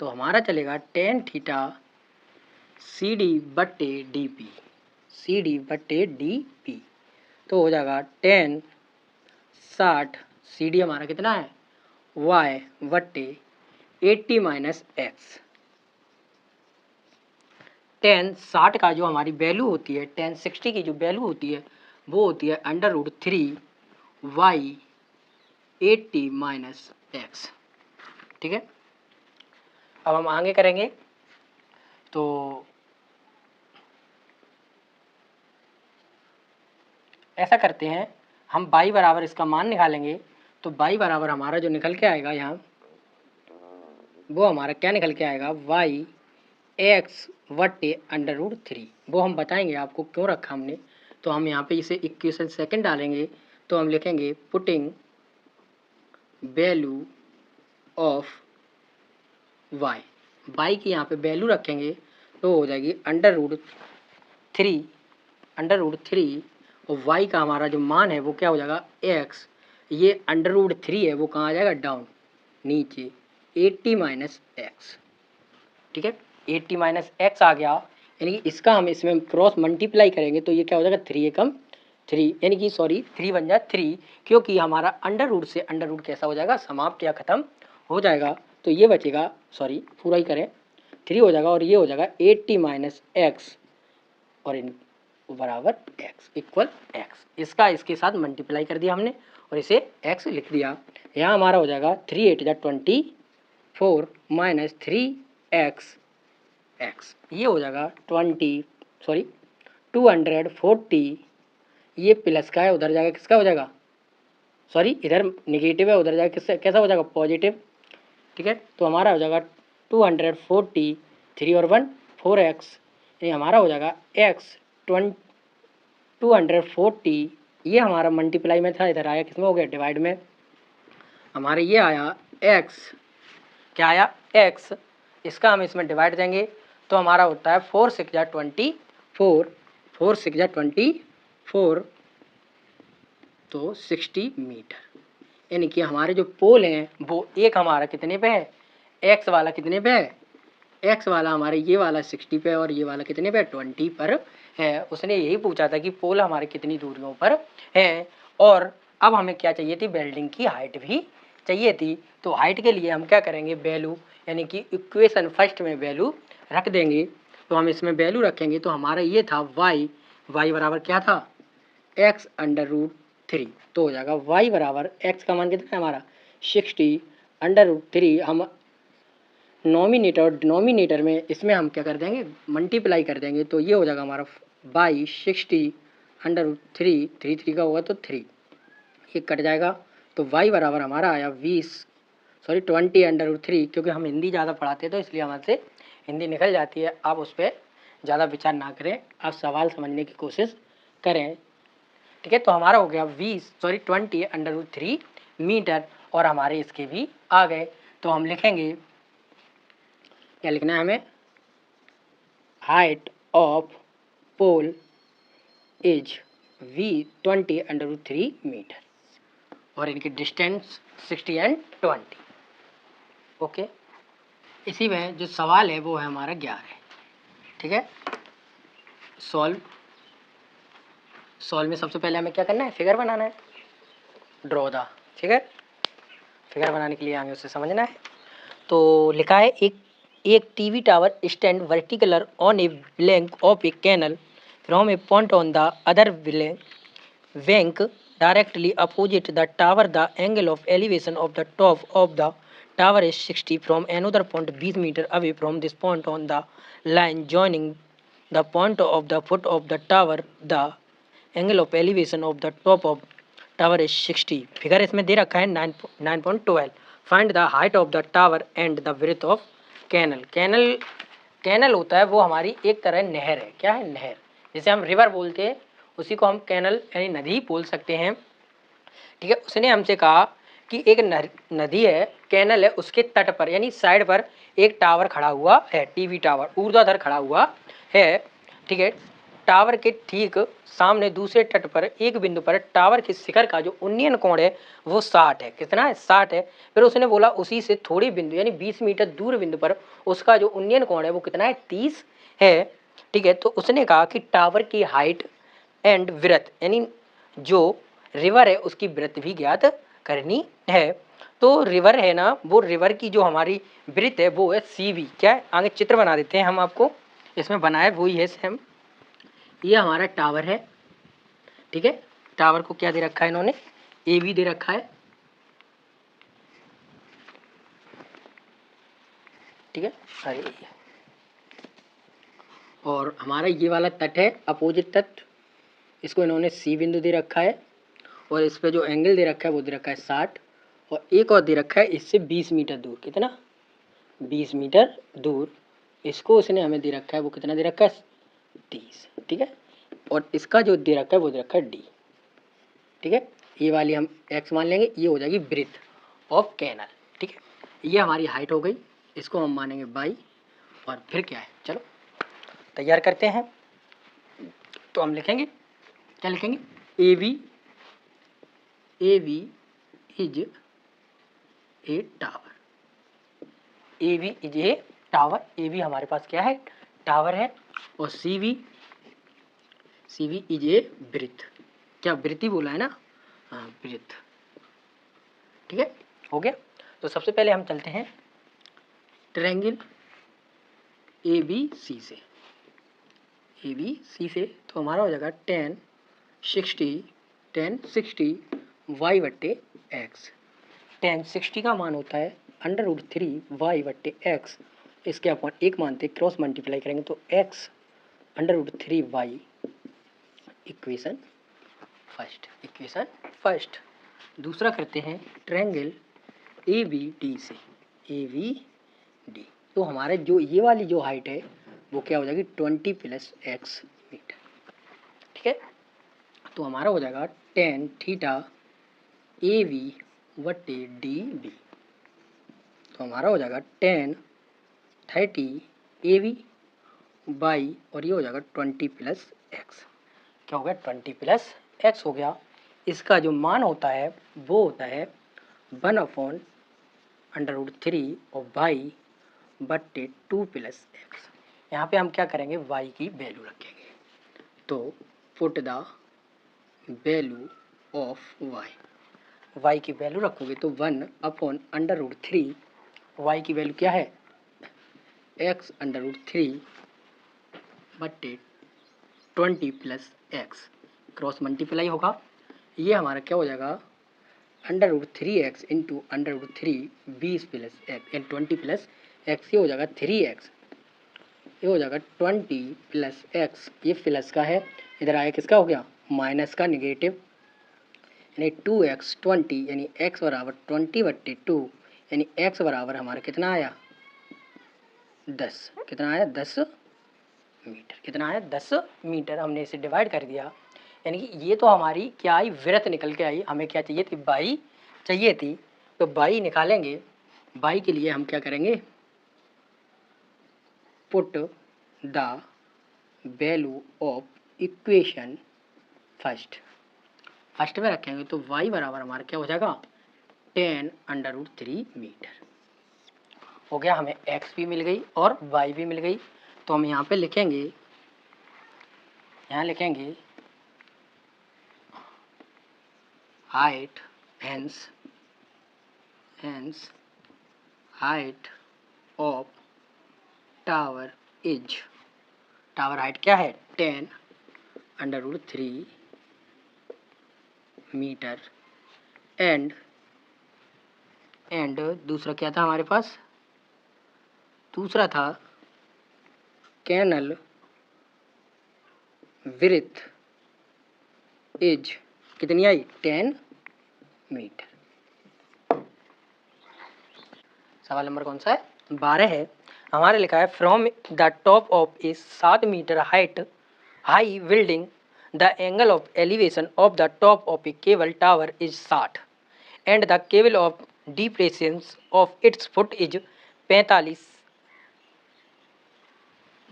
तो हमारा चलेगा टेन थीटा सी डी बट्टे डी पी, सी डी बट्टे डी पी, तो हो जाएगा 10 60, सी डी हमारा कितना है वाई बट्टे 80 माइनस एक्स। टेन 60 का जो हमारी वैल्यू होती है, टेन 60 की जो वैल्यू होती है वो होती है √3 वाई 80 माइनस एक्स। ठीक है, अब हम आगे करेंगे तो ऐसा करते हैं, हम y बराबर इसका मान निकालेंगे तो y बराबर हमारा जो निकल के आएगा यहाँ, वो हमारा क्या निकल के आएगा, y x बट्टे √3। वो हम बताएंगे आपको क्यों रखा हमने। तो हम यहाँ पे इसे इक्वेशन सेकंड डालेंगे तो हम लिखेंगे पुटिंग वैल्यू ऑफ y की यहाँ पे वैल्यू रखेंगे तो हो जाएगी √3 और y का हमारा जो मान है वो क्या हो जाएगा x, ये √3 है वो कहाँ आ जाएगा डाउन नीचे 80 माइनस एक्स। ठीक है, 80 माइनस एक्स आ गया, यानी कि इसका हम इसमें क्रॉस मल्टीप्लाई करेंगे तो ये क्या हो जाएगा 3 एकम 3, यानी कि सॉरी 3 बन जाए 3, क्योंकि हमारा अंडर से अंडर कैसा हो जाएगा समाप्त या खत्म हो जाएगा। तो ये बचेगा, सॉरी पूरा ही करें, 3 हो जाएगा और ये हो जाएगा 80 माइनस एक्स और इन बराबर x इक्वल x। इसका इसके साथ मल्टीप्लाई कर दिया हमने और इसे x लिख दिया। यहाँ हमारा हो जाएगा 3 8 जा 24 माइनस 3x x, ये हो जाएगा 240, ये प्लस का है उधर जाएगा किसका हो जाएगा, सॉरी इधर निगेटिव है उधर जाएगा किससे कैसा हो जाएगा पॉजिटिव। ठीक है, तो हमारा हो जाएगा 240, 3 और 1 4x, ये हमारा हो जाएगा x 240, ये हमारा मल्टीप्लाई में था, इधर आया किसमें हो गया डिवाइड में, हमारे ये आया x, क्या आया x, इसका हम इसमें डिवाइड देंगे तो हमारा होता है 4 6 जा 24, 4 6 जा 24 तो 60 मीटर। यानी कि हमारे जो पोल हैं वो एक हमारा कितने पे है, x वाला कितने पे है, x वाला हमारे ये वाला 60 पे और ये वाला कितने पे 20 पर है। उसने यही पूछा था कि पोल हमारे कितनी दूरियों पर है, और अब हमें क्या चाहिए थी, वेल्डिंग की हाइट भी चाहिए थी। तो हाइट के लिए हम क्या करेंगे, वैल्यू यानी कि इक्वेशन फर्स्ट में वैल्यू रख देंगे। तो हम इसमें वैल्यू रखेंगे तो हमारा ये था y बराबर क्या था x √3, तो हो जाएगा y बराबर x का मान कितना है हमारा 60 √3, हम नॉमिनेटर और डिनोमिनेटर में इसमें हम क्या कर देंगे मल्टीप्लाई कर देंगे तो ये हो जाएगा हमारा बाई 60 √3, 3 का होगा तो 3, ये कट जाएगा तो y बराबर हमारा आया 20 √3, क्योंकि हम हिंदी ज़्यादा पढ़ाते हैं तो इसलिए हमारे हिंदी निकल जाती है। आप उस पर ज़्यादा विचार ना करें, आप सवाल समझने की कोशिश करें। ठीक है, तो हमारा हो गया 20 √3 मीटर और हमारे इसके भी आ गए। तो हम लिखेंगे, क्या लिखना है हमें, height of pole is v20 √3 metre और इनकी डिस्टेंस 60 एंड 20। ओके, इसी में जो सवाल है वो है हमारा 11। ठीक है, सॉल्व में सबसे पहले हमें क्या करना है, फिगर बनाना है, ड्रॉ द फिगर बनाने के लिए हमें उसे समझना है। तो लिखा है एक TV tower stand vertically on a bank of a canal from a point on the other bank directly opposite the tower. The angle of elevation of the top of the tower is 60 from another point 20 meter away from this point on the line joining the point of the foot of the tower. The angle of elevation of the top of tower is 60. Figure इसमें दे रखा है 9.12. Find the height of the tower and the width of canal. Canal होता है वो हमारी एक तरह नहर है, क्या है नहर, जिसे हम रिवर बोलते हैं, उसी को हम कैनल यानी नदी बोल सकते हैं। ठीक है, उसने हमसे कहा कि एक नदी है, कैनल है, उसके तट पर यानी साइड पर एक टावर खड़ा हुआ है, टीवी टावर ऊर्ध्वाधर खड़ा हुआ है। ठीक है, टावर के ठीक सामने दूसरे तट पर एक बिंदु पर टावर के शिखर का जो उन्नयन कोण है वो 60 है, कितना है 60 है। फिर उसने बोला उसी से थोड़ी बिंदु यानी 20 मीटर दूर बिंदु पर उसका जो उन्नयन कोण है वो कितना है 30 है। ठीक है, तो उसने कहा कि टावर की हाइट एंड विड्थ यानी जो रिवर है उसकी विड्थ भी ज्ञात करनी है। तो रिवर है ना, वो रिवर की जो हमारी ब्रीथ है वो है CV। क्या है, आगे चित्र बना देते हैं हम आपको, इसमें बनाया वही है सेम। ये हमारा टावर है, ठीक है। टावर को क्या दे रखा है इन्होंने, AB दे रखा है, ठीक है। अरे और हमारा ये वाला तट है अपोजिट तट, इसको इन्होंने C बिंदु दे रखा है, और इस पे जो एंगल दे रखा है वो दे रखा है 60, और एक और दे रखा है इससे 20 मीटर दूर। कितना, 20 मीटर दूर इसको उसने हमें दे रखा है, वो कितना दे रखा है, 30, ठीक है। और इसका जो दे रखा है वो दे रखा है D, ठीक है। ये वाली हम x मान लेंगे, ये हो जाएगी ब्रीथ ऑफ कैनल, ठीक है। ये हमारी हाइट हो गई, इसको हम मानेंगे बाई, और फिर क्या है, चलो तैयार करते हैं। तो हम लिखेंगे, क्या लिखेंगे, AB is a tower, AB is a tower, AB हमारे पास क्या है, टावर है, और CV इज ए ब्रीथ। क्या ब्रीथ ही बोला है ना, हाँ ब्रीथ, ठीक है, हो गया। तो सबसे पहले हम चलते हैं ट्रायंगल ABC से, ABC से तो हमारा हो जाएगा 10 60 y बट्टे x। 10 60 का मान होता है √3 y बट्टे x, इसके अपन एक मानते क्रॉस मल्टीप्लाई करेंगे तो x √3 y, इक्वेशन फर्स्ट। दूसरा करते हैं ट्रायंगल ABD से, ABD तो हमारे जो ये वाली जो हाइट है वो क्या हो जाएगी 20 + x मीटर, ठीक है। तो हमारा हो जाएगा 10 थीटा AB बट्टे DB, तो हमारा हो जाएगा 10 30 AB बाई, और ये हो जाएगा 20 + x। क्या हो गया, 20 + x हो गया। इसका जो मान होता है वो होता है 1/√3 और y बट्टे 2 + x। यहाँ पे हम क्या करेंगे, y की वैल्यू रखेंगे, तो put the value of y की वैल्यू रखोगे तो 1/√3, y की वैल्यू क्या है, x √3 बट्टे 20 + x, क्रॉस मल्टीप्लाई होगा, ये हमारा क्या हो जाएगा √3x into √3 20 + x and 20 + x, ये हो जाएगा 3x, ये हो जाएगा 20 + x, ये प्लस का है, इधर आया किसका हो गया, माइनस का, निगेटिव, यानी 2x 20 यानी x बराबर 20 बट्टे 2, यानी x बराबर हमारा कितना आया 10, कितना आया 10 मीटर, कितना आया 10 मीटर। हमने इसे डिवाइड कर दिया, यानी कि ये तो हमारी क्या आई, वृत्त निकल के आई। हमें क्या चाहिए थी, बाई चाहिए थी, तो बाई निकालेंगे। बाई के लिए हम क्या करेंगे, put the value of equation first में रखेंगे, तो y बराबर हमारा क्या हो जाएगा 10 √3 मीटर हो गया। हमें x भी मिल गई और y भी मिल गई, तो हम यहाँ पे लिखेंगे, यहाँ लिखेंगे height hence height of tower is, tower height क्या है 10 √3 मीटर, एंड दूसरा क्या था हमारे पास, दूसरा था कैनल विड्थ इज, कितनी आई 10 मीटर। सवाल नंबर कौन सा है, 12 है। हमारे लिखा है from the top of a 7 metre high building the angle of elevation of the top of a cable tower is 60 and the cable of depression of its foot is 45,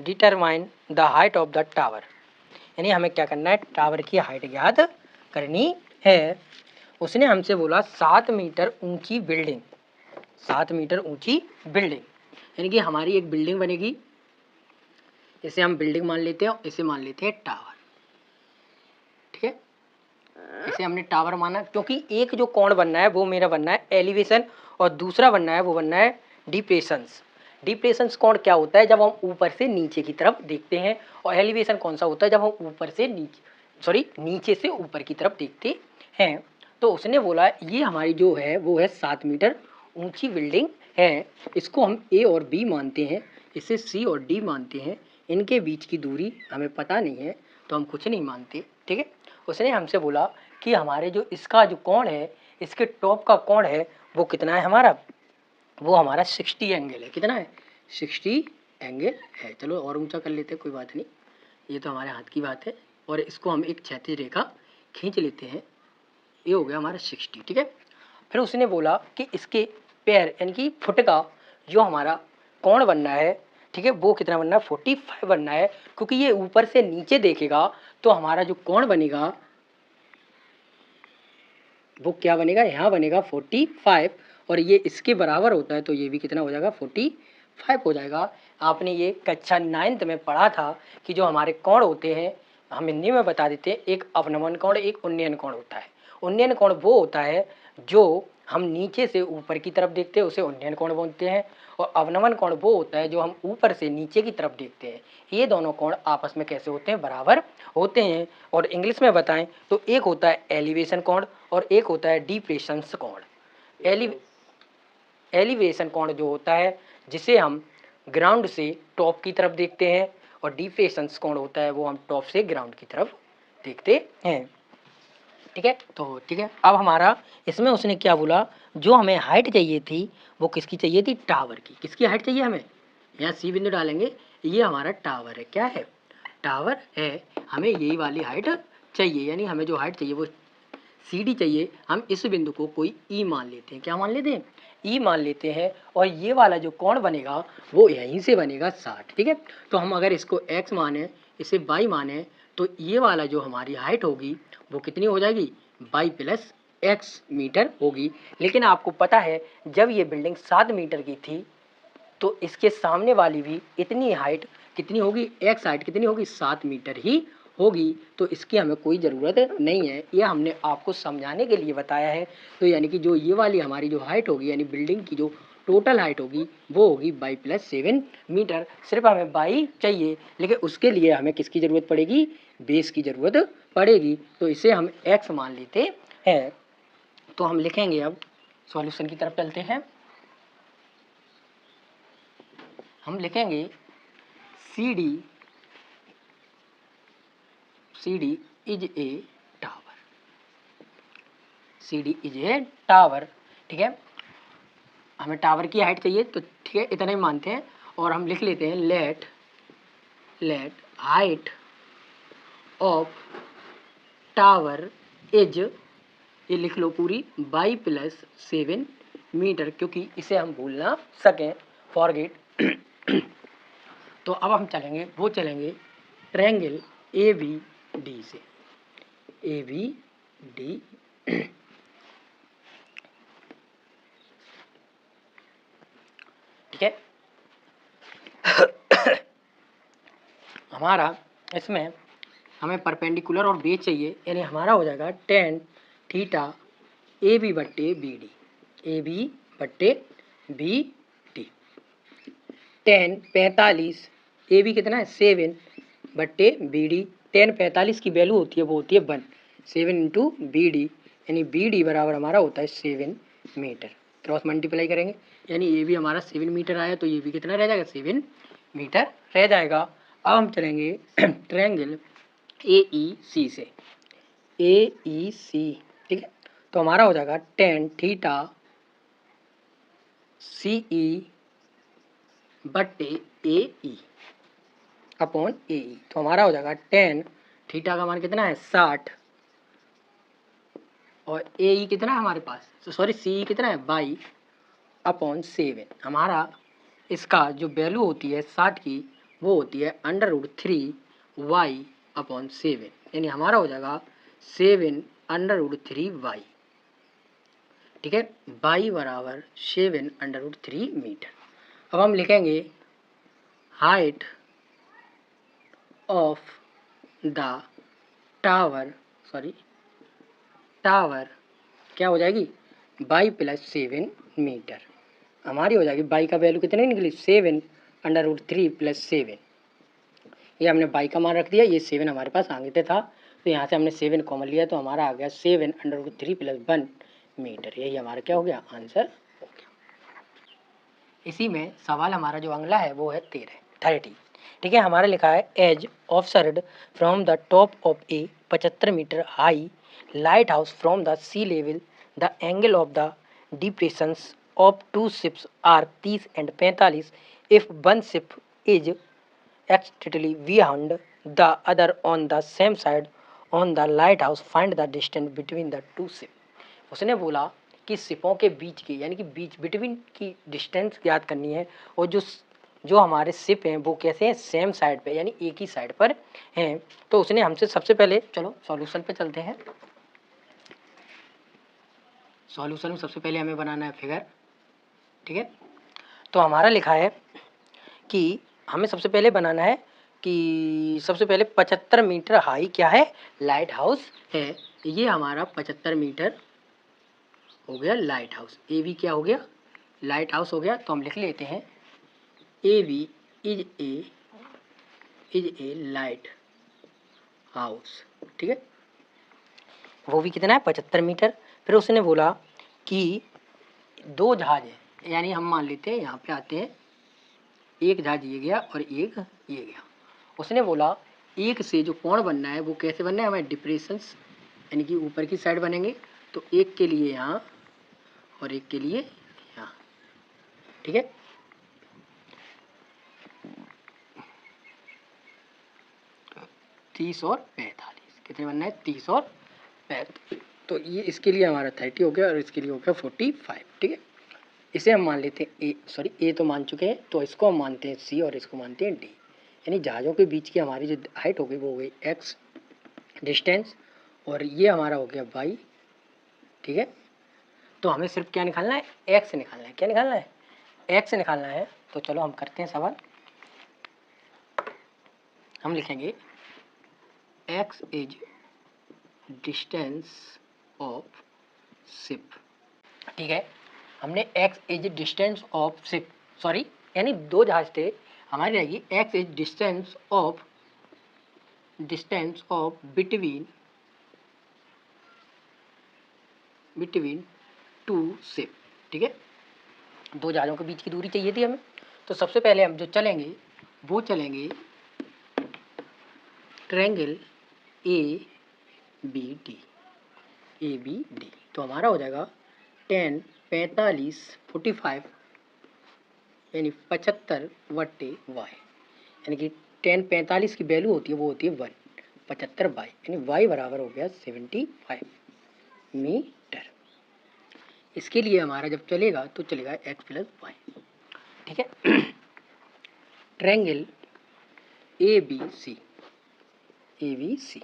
determine the height of the tower. यानी हमें क्या करना है, tower की height ज्ञात करनी है। उसने हमसे बोला 7 मीटर ऊंची बिल्डिंग, 7 मीटर ऊंची बिल्डिंग, यानी कि हमारी एक बिल्डिंग बनेगी, इसे हम बिल्डिंग मान लेते हैं, इसे मान लेते हैं टावर, ठीक है। इसे हमने टावर माना क्योंकि एक जो कोण बनना है वो मेरा बनना है एलिवेशन और दूसरा बनना है वो बनना है डिप्रेशंस। डिप्रेशंस कोण क्या होता है, जब हम ऊपर से नीचे की तरफ देखते हैं, और एलिवेशन कौन सा होता है, जब हम ऊपर से नीचे से ऊपर की तरफ देखते हैं। तो उसने बोला ये हमारी जो है वो है 7 मीटर ऊंची बिल्डिंग है, इसको हम ए और बी मानते हैं, इसे सी और डी मानते हैं, इनके बीच की दूरी हमें पता नहीं है तो हम कुछ नहीं मानते, ठीक है। उसने हमसे बोला कि हमारे जो इसका जो कोण है, इसके टॉप का कोण है वो कितना है हमारा, वो हमारा 60 एंगल है। कितना है, 60 एंगल है। चलो और ऊंचा कर लेते हैं, कोई बात नहीं, ये तो हमारे हाथ की बात है। और इसको हम एक क्षैतिज रेखा खींच लेते हैं, ये हो गया हमारा 60, ठीक है। फिर उसने बोला कि इसके पैर यानी कि फुट का जो हमारा कोण बनना है, ठीक है, वो कितना बनना है, 45 बनना है, क्योंकि ये ऊपर से नीचे देखेगा तो हमारा जो कोण बनेगा वो क्या बनेगा, यहाँ बनेगा 45, और ये इसके बराबर होता है तो ये भी कितना हो जाएगा, 45 हो जाएगा। आपने ये कक्षा 9th में पढ़ा था कि जो हमारे कोण होते हैं, हम हिंदी में बता देते हैं, एक अवनमन कोण एक उन्नयन कोण होता है। उन्नयन कोण वो होता है जो हम नीचे से ऊपर की तरफ देखते हैं, उसे उन्नयन कोण बोलते हैं, और अवनमन कोण वो होता है जो हम ऊपर से नीचे की तरफ देखते हैं। ये दोनों कोण आपस में कैसे होते हैं, बराबर होते हैं। और इंग्लिश में बताएं तो एक होता है एलिवेशन कोण और एक होता है डिप्रेशन कोण। एलिवेशन कोण जो होता है जिसे हम ग्राउंड से टॉप की तरफ देखते हैं, और डिप्रेशन कोण होता है वो हम टॉप से ग्राउंड की तरफ देखते हैं, ठीक है। तो ठीक है, अब हमारा इसमें उसने क्या बोला, जो हमें हाइट चाहिए थी वो किसकी चाहिए थी, टावर की। किसकी हाइट चाहिए हमें, यहाँ सी बिंदु डालेंगे, ये हमारा टावर है, क्या है, टावर है, हमें यही वाली हाइट चाहिए, यानी हमें जो हाइट चाहिए वो सी डी चाहिए। हम इस बिंदु को कोई ई मान लेते हैं, क्या मान लेते हैं, ई मान लेते हैं, और ये वाला जो कोण बनेगा वो यहीं से बनेगा 60, ठीक है। तो हम अगर इसको x माने, इसे y माने, तो ये वाला जो हमारी हाइट होगी वो कितनी हो जाएगी, y प्लस x मीटर होगी। लेकिन आपको पता है जब ये बिल्डिंग 7 मीटर की थी तो इसके सामने वाली भी इतनी हाइट कितनी होगी, एक्स हाइट कितनी होगी, 7 मीटर ही होगी। तो इसकी हमें कोई ज़रूरत नहीं है, यह हमने आपको समझाने के लिए बताया है। तो यानी कि जो ये वाली हमारी जो हाइट होगी, यानी बिल्डिंग की जो टोटल हाइट होगी वो होगी बाई प्लस 7 मीटर। सिर्फ हमें बाई चाहिए, लेकिन उसके लिए हमें किसकी ज़रूरत पड़ेगी, बेस की ज़रूरत पड़ेगी। तो इसे हम एक्स मान लेते हैं। तो हम लिखेंगे, अब सॉल्यूशन की तरफ चलते हैं। हम लिखेंगे C D is a tower, C D is a tower, ठीक है। हमें टावर की हाइट चाहिए तो ठीक है, इतना ही मानते हैं। और हम लिख लेते हैं late height of tower is, ये लिख लो पूरी, बाई प्लस 7 मीटर, क्योंकि इसे हम भूल ना सकें, फॉरगेट। तो अब हम चलेंगे ट्रायंगल ए बी डी से, ए बी डी, ठीक है। हमारा इसमें हमें परपेंडिकुलर और बेस चाहिए, यानी हमारा हो जाएगा tan थीटा ए बी बट्टे बी डी, ए बी बट्टे B D. tan 45, A B कितना है 7 बट्टे बी डी, tan 45 की वैल्यू होती है वो होती है 1, 7 इंटू बी डी, यानी बी डी बराबर हमारा होता है 7 मीटर। क्रॉस मल्टीप्लाई करेंगे, यानी ये भी हमारा 7 मीटर आया तो ये भी कितना रह जाएगा, 7 मीटर रह जाएगा। अब हम चलेंगे ट्रायंगल ए ई सी से, ए ई सी, ठीक है। तो हमारा हो जाएगा tan थीटा सी ई बट्टे ए ई अपॉन ए ई। तो हमारा हो जाएगा tan थीटा का मान कितना है 60, और ए ई कितना है हमारे पास, तो सॉरी सी ई कितना है बाई अपॉन 7। हमारा इसका जो वैल्यू होती है 60 की वो होती है √3 वाई अपॉन 7, यानी हमारा हो जाएगा 7 √3 वाई, ठीक है, वाई बराबर 7 √3 मीटर। अब हम लिखेंगे height of the tower, sorry tower क्या हो जाएगी बाई प्लस 7 मीटर। हमारी हो जाएगी बाई का वैल्यू कितनी निकली 7/√3 + 7। ये हमने बाई का मान रख दिया, ये 7 हमारे पास आगे था तो यहाँ से हमने 7 कॉमन लिया तो हमारा आ गया 7/√3 + 1 मीटर। यही हमारा क्या हो गया आंसर हो गया। इसी में सवाल हमारा जो अगला है वो है 30। ठीक है, हमारा लिखा है as observed from the top of a 75 metre high lighthouse from the sea level the angle of the depressions of two ships are 30 and 45 if one ship is exactly behind the other on the same side on the lighthouse find the distance between the two ship. उसने बोला कि शिपों के बीच की यानी कि बीच between की distance ज्ञात करनी है और जो हमारे शिप हैं वो कैसे हैं सेम साइड पे यानी एक ही साइड पर हैं। तो उसने हमसे सबसे पहले चलो सॉल्यूशन पे चलते हैं। सॉल्यूशन में सबसे पहले हमें बनाना है फिगर। ठीक है, तो हमारा लिखा है कि हमें सबसे पहले बनाना है कि सबसे पहले 75 मीटर हाई क्या है लाइट हाउस है। ये हमारा 75 मीटर हो गया लाइट हाउस। ए बी क्या हो गया लाइट हाउस हो गया। तो हम लिख लेते हैं A B is a light house. ठीक है, वो भी कितना है 75 मीटर। फिर उसने बोला कि दो जहाज है यानी हम मान लेते हैं यहाँ पे आते हैं एक जहाज ये गया और एक ये गया। उसने बोला एक से जो कोण बनना है वो कैसे बनना है हमें डिप्रेशंस यानी कि ऊपर की साइड बनेंगे। तो एक के लिए यहाँ और एक के लिए यहाँ। ठीक है, 30 और 45 कितने बनना है 30 और 45। तो ये इसके लिए हमारा 30 हो गया और इसके लिए हो गया 45। ठीक है, इसे हम मान लेते हैं ए तो मान चुके हैं तो इसको हम मानते हैं सी और इसको मानते हैं डी। यानी जहाज़ों के बीच की हमारी जो हाइट हो गई वो हो गई एक्स डिस्टेंस और ये हमारा हो गया वाई। ठीक है, तो हमें सिर्फ क्या निकालना है एक्स निकालना है। क्या निकालना है एक्स निकालना है। तो चलो हम करते हैं सवाल। हम लिखेंगे x is distance of ship. ठीक है, हमने x is distance of ship sorry यानी दो जहाज थे हमारी रहेगी x is distance of between two ship. ठीक है, दो जहाज़ों के बीच की दूरी चाहिए थी हमें। तो सबसे पहले हम जो चलेंगे वो चलेंगे ट्रायंगल ए बी डी। तो हमारा हो जाएगा 10 45 45 यानी 75 बट्टे वाई यानी कि 10 45 की वैल्यू होती है वो होती है 1 75 वाई यानी वाई बराबर हो गया 75 मीटर। इसके लिए हमारा जब चलेगा तो चलेगा एक्स प्लस वाई। ठीक है, ट्रायंगल ए बी सी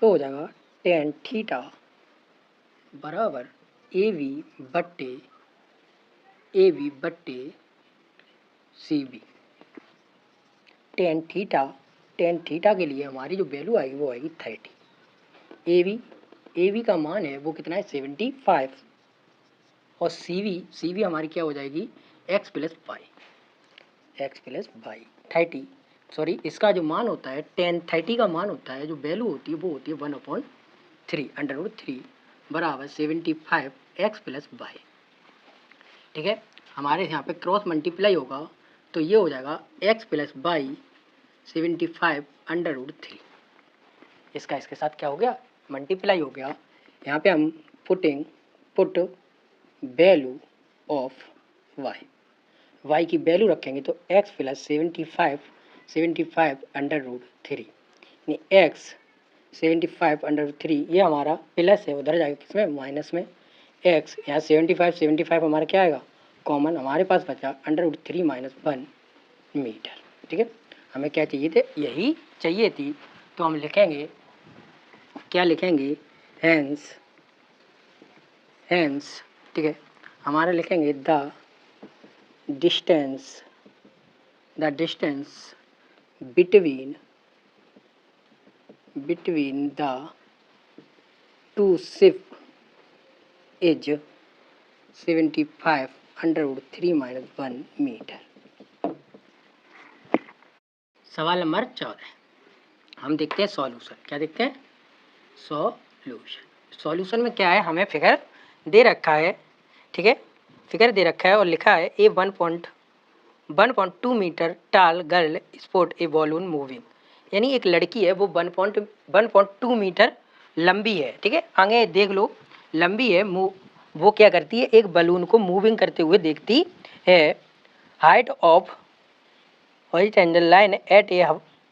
तो हो जाएगा tan थीटा बराबर ए बी बट्टे सी बी। tan थीटा के लिए हमारी जो वैल्यू आएगी वो आएगी 30। ए बी का मान है वो कितना है 75 और सी बी हमारी क्या हो जाएगी एक्स प्लस वाई 30 सॉरी इसका जो मान होता है tan 30 का मान होता है जो वैल्यू होती है वो होती है 1/3 बराबर 75 एक्स प्लस वाई। ठीक है, हमारे यहाँ पे क्रॉस मल्टीप्लाई होगा तो ये हो जाएगा एक्स प्लस वाई 75/3। इसका इसके साथ क्या हो गया मल्टीप्लाई हो गया। यहाँ पे हम पुट वैल्यू ऑफ वाई की वैल्यू रखेंगे तो एक्स प्लस 75/3 यानी एक्स 75/3 ये हमारा प्लस है उधर जाएगा किसमें माइनस में एक्स यहाँ 75 हमारा क्या आएगा कॉमन हमारे पास बचा √3 - 1 मीटर। ठीक है, हमें क्या चाहिए थे यही चाहिए थी तो हम लिखेंगे क्या लिखेंगे हैंस। ठीक है, हमारा लिखेंगे the distance between the two ships इज 75 √3 - 1 मीटर। सवाल नंबर 14 हम देखते हैं सॉल्यूशन। क्या देखते हैं? सॉल्यूशन में क्या है, हमें फिगर दे रखा है, ठीक है, फिगर दे रखा है और लिखा है ए 1.2 मीटर टाल गर्ल स्पोर्ट ए बॉलून मूविंग, यानी एक लड़की है वो 1.2 मीटर लंबी है, ठीक है, आगे देख लो, लंबी है, वो क्या करती है, एक बलून को मूविंग करते हुए देखती है, height of horizontal line at a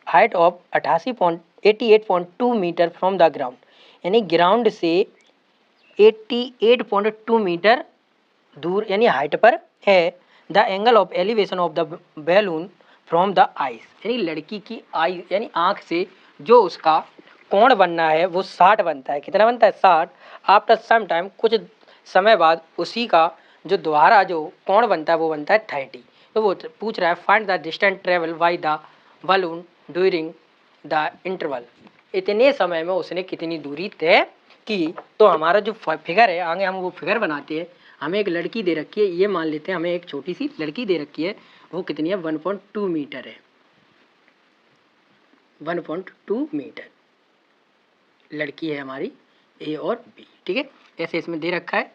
height of 88.2 metre from the ground, यानी ग्राउंड से 88.2 मीटर दूर यानी हाइट पर है। The angle of elevation of the balloon from the eyes, यानी लड़की की आई यानी आँख से जो उसका कोण बनना है वो 60 बनता है। कितना बनता है? 60। आफ्टर सम टाइम, कुछ समय बाद उसी का जो दोबारा जो कोण बनता है वो बनता है 30। तो वो पूछ रहा है find the distance travel by the balloon during the interval, इतने समय में उसने कितनी दूरी तय की। तो हमारा जो फिगर है, आगे हम वो फिगर बनाते हैं, हमें एक लड़की दे रखी है, ये मान लेते हैं हमें एक छोटी सी लड़की दे रखी है, वो कितनी है? 1.2 मीटर है, 1.2 मीटर लड़की है हमारी ए और बी, ठीक है, ऐसे इसमें दे रखा है।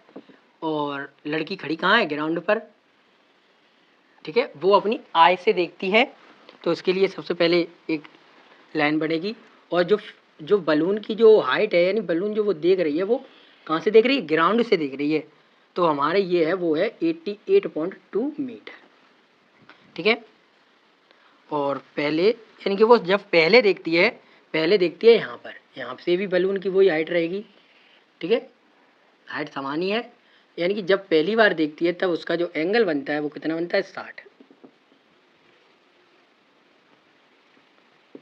और लड़की खड़ी कहाँ है? ग्राउंड पर, ठीक है, वो अपनी आई से देखती है, तो उसके लिए सबसे पहले एक लाइन बनेगी। और जो बलून की जो हाइट है, यानी बलून जो वो देख रही है, वो कहाँ से देख रही है? ग्राउंड से देख रही है। तो हमारे ये है वो है 88.2 मीटर, ठीक है। और पहले यानी कि वो जब पहले देखती है यहाँ पर, यहाँ से भी बलून की वही हाइट रहेगी, ठीक है, हाइट समान ही है, यानी कि जब पहली बार देखती है तब उसका जो एंगल बनता है वो कितना बनता है? 60।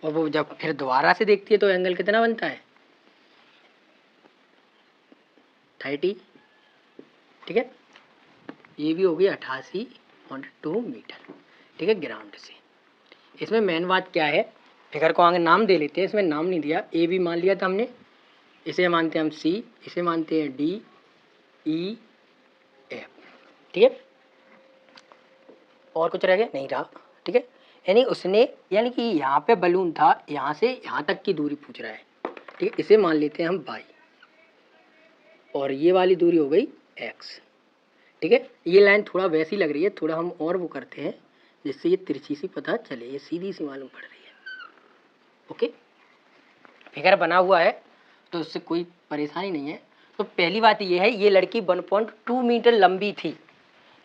और वो जब फिर दोबारा से देखती है तो एंगल कितना बनता है? 30, ठीक है, ये भी हो गई 88.2 मीटर, ठीक है, ग्राउंड से। इसमें मेन बात क्या है, फिगर को आगे नाम दे लेते हैं, इसमें नाम नहीं दिया, ए भी मान लिया था हमने, इसे मानते हैं हम सी, इसे मानते हैं डी, ई, एफ, ठीक है, और कुछ रह गया? नहीं रहा, ठीक है, यानी उसने यानी कि यहाँ पे बलून था, यहाँ से यहाँ तक की दूरी पूछ रहा है, ठीक है, इसे मान लेते हैं हम बाई, और ये वाली दूरी हो गई एक्स, ठीक है। ये लाइन थोड़ा वैसी लग रही है, थोड़ा हम और वो करते हैं जिससे ये तिरछी सी पता चले, ये सीधी सी मालूम पड़ रही है, ओके। फिगर बना हुआ है तो उससे कोई परेशानी नहीं है। तो पहली बात ये है, ये लड़की 1.2 मीटर लंबी थी,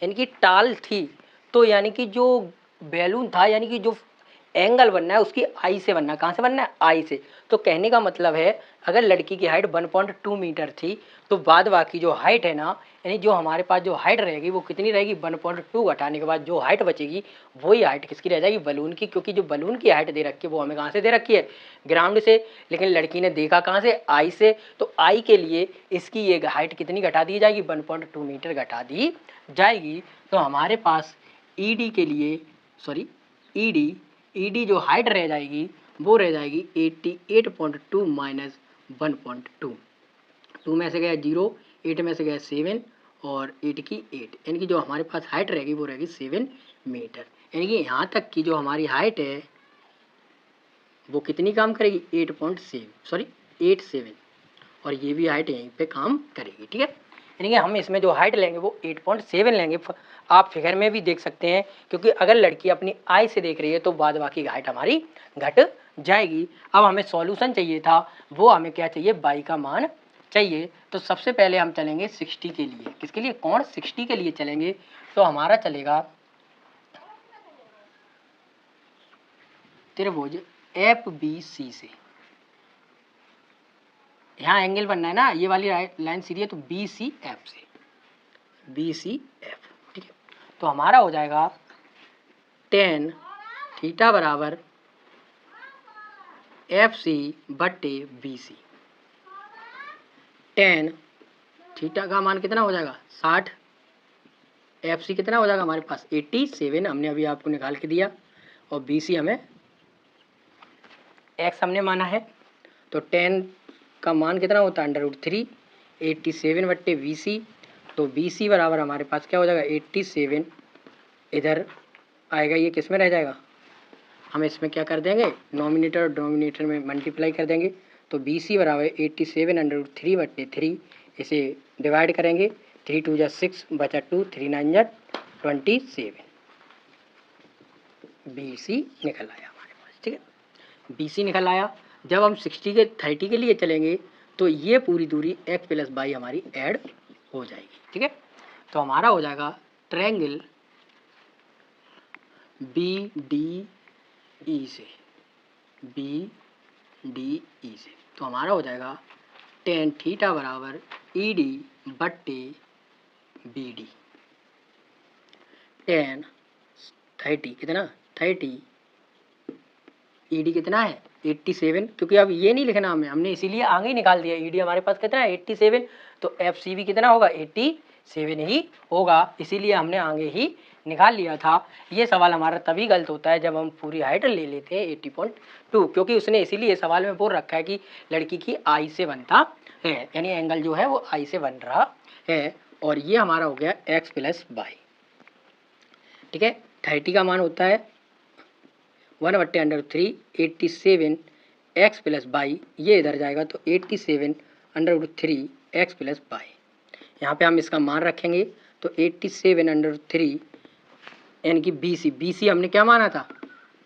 यानी कि टाल थी, तो यानी कि जो बैलून था, यानी कि जो एंगल बनना है उसकी आई से बनना है। कहाँ से बनना है? आई से। तो कहने का मतलब है अगर लड़की की हाइट 1.2 मीटर थी तो बाद बाकी जो हाइट है ना, यानी जो हमारे पास जो हाइट रहेगी वो कितनी रहेगी? 1.2 घटाने के बाद जो हाइट बचेगी वही हाइट किसकी रह जाएगी? बलून की, क्योंकि जो बलून की हाइट दे रखी है वो हमें कहाँ से दे रखी है? ग्राउंड से। लेकिन लड़की ने देखा कहाँ से? आई से, तो आई के लिए इसकी ये हाइट कितनी घटा दी जाएगी? 1.2 मीटर घटा दी जाएगी। तो हमारे पास ईडी के लिए ईडी जो हाइट रह जाएगी वो रह जाएगी 88.2 माइनस 1.2, 2 में से गया 0, 8 में से गया 7 और 8 की 8, यानी कि जो हमारे पास हाइट रहेगी वो रहेगी 7 मीटर, यानी कि यहाँ तक की जो हमारी हाइट है वो कितनी काम करेगी? 8.7, और ये भी हाइट यहीं पे काम करेगी, ठीक है। यानी कि हम इसमें जो हाइट लेंगे वो 8.7 लेंगे। आप फिगर में भी देख सकते हैं, क्योंकि अगर लड़की अपनी आई से देख रही है तो बाद बाकी हाइट हमारी घट जाएगी। अब हमें सॉल्यूशन चाहिए था, वो हमें क्या चाहिए? बाई का मान चाहिए। तो सबसे पहले हम चलेंगे 60 के लिए। किसके लिए? कोण 60 के लिए चलेंगे। तो हमारा चलेगा त्रिभुज FBC से, यहाँ एंगल बनना है ना, ये वाली लाइन सीधी है, तो BCF से, BCF, ठीक है। तो हमारा हो जाएगा tan थीटा बराबर FC बट्टे BC। tan थीटा का मान कितना हो जाएगा? 60, FC कितना हो जाएगा हमारे पास? 87, हमने अभी आपको निकाल के दिया, और BC हमें x हमने माना है। तो tan का मान कितना होता है? √3, 87 बट्टे BC, तो बी सी बराबर हमारे पास क्या हो जाएगा 87, इधर आएगा, ये किस में रह जाएगा, हम इसमें क्या कर देंगे, नॉमिनेटर और डोमिनेटर में मल्टीप्लाई कर देंगे। तो बी सी बराबर 87/3/3, इसे डिवाइड करेंगे, 3 2 6 बचा 2, 3 9 27, बी सी निकल आया हमारे पास। ठीक है, बी सी निकल आया। जब हम 30 के लिए चलेंगे तो ये पूरी दूरी x प्लस वाई हमारी ऐड हो जाएगी। ठीक है, तो हमारा हो जाएगा ट्रायंगल बी डी ई से, बी डी ई से, तो हमारा हो जाएगा tan थीटा बराबर ई डी बट्टे बी डी। tan 30 कितना, 30 ई डी कितना है 87, क्योंकि अब ये नहीं लिखना हमने इसीलिए आगे ही निकाल दिया। ई डी हमारे पास कितना है 87, तो एफ सी भी कितना होगा 87 ही होगा, इसीलिए हमने आगे ही निकाल लिया था। ये सवाल हमारा तभी गलत होता है जब हम पूरी हाइट ले लेते हैं 80.2, क्योंकि उसने इसीलिए सवाल में बोल रखा है कि लड़की की आई से बनता है, यानी एंगल जो है वो आई से बन रहा है। और ये हमारा हो गया एक्स प्लस वाई। ठीक है, 30 का मान होता है 1/3, 87 एक्स प्लस वाई, ये इधर जाएगा तो 87/3 एक्स प्लस वाई। यहाँ पे हम इसका मान रखेंगे तो 87/3 यानी कि बी सी हमने क्या माना था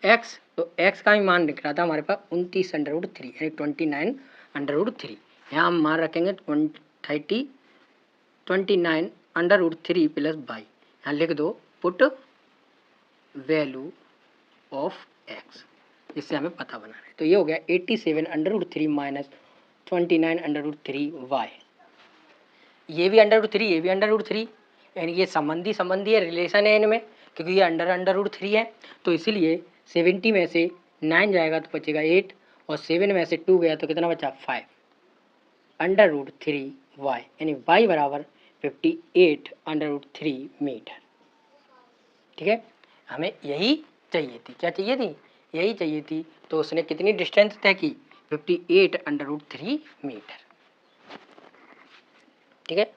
x, तो x का ही मान दिख रहा था हमारे पास 29/3 यानी 29/3। यहाँ हम मान रखेंगे 29/3 प्लस वाई। यहाँ लिख दो पुट वैल्यू ऑफ x, इससे हमें पता बनाना है। तो ये हो गया 87/3 माइनस 29/3 y। ये भी √3, ये भी √3, यानी ये संबंधी है, रिलेशन है इनमें, क्योंकि ये √3 है। तो इसीलिए 70 में से 9 जाएगा तो बचेगा 8, और 7 में से 2 गया तो कितना बचा 5 √3 y, यानी y बराबर 58/3 मीटर। ठीक है, हमें यही चाहिए थी, क्या चाहिए थी, यही चाहिए थी। तो उसने कितनी डिस्टेंस तय की 58/3 मीटर। ठीक है,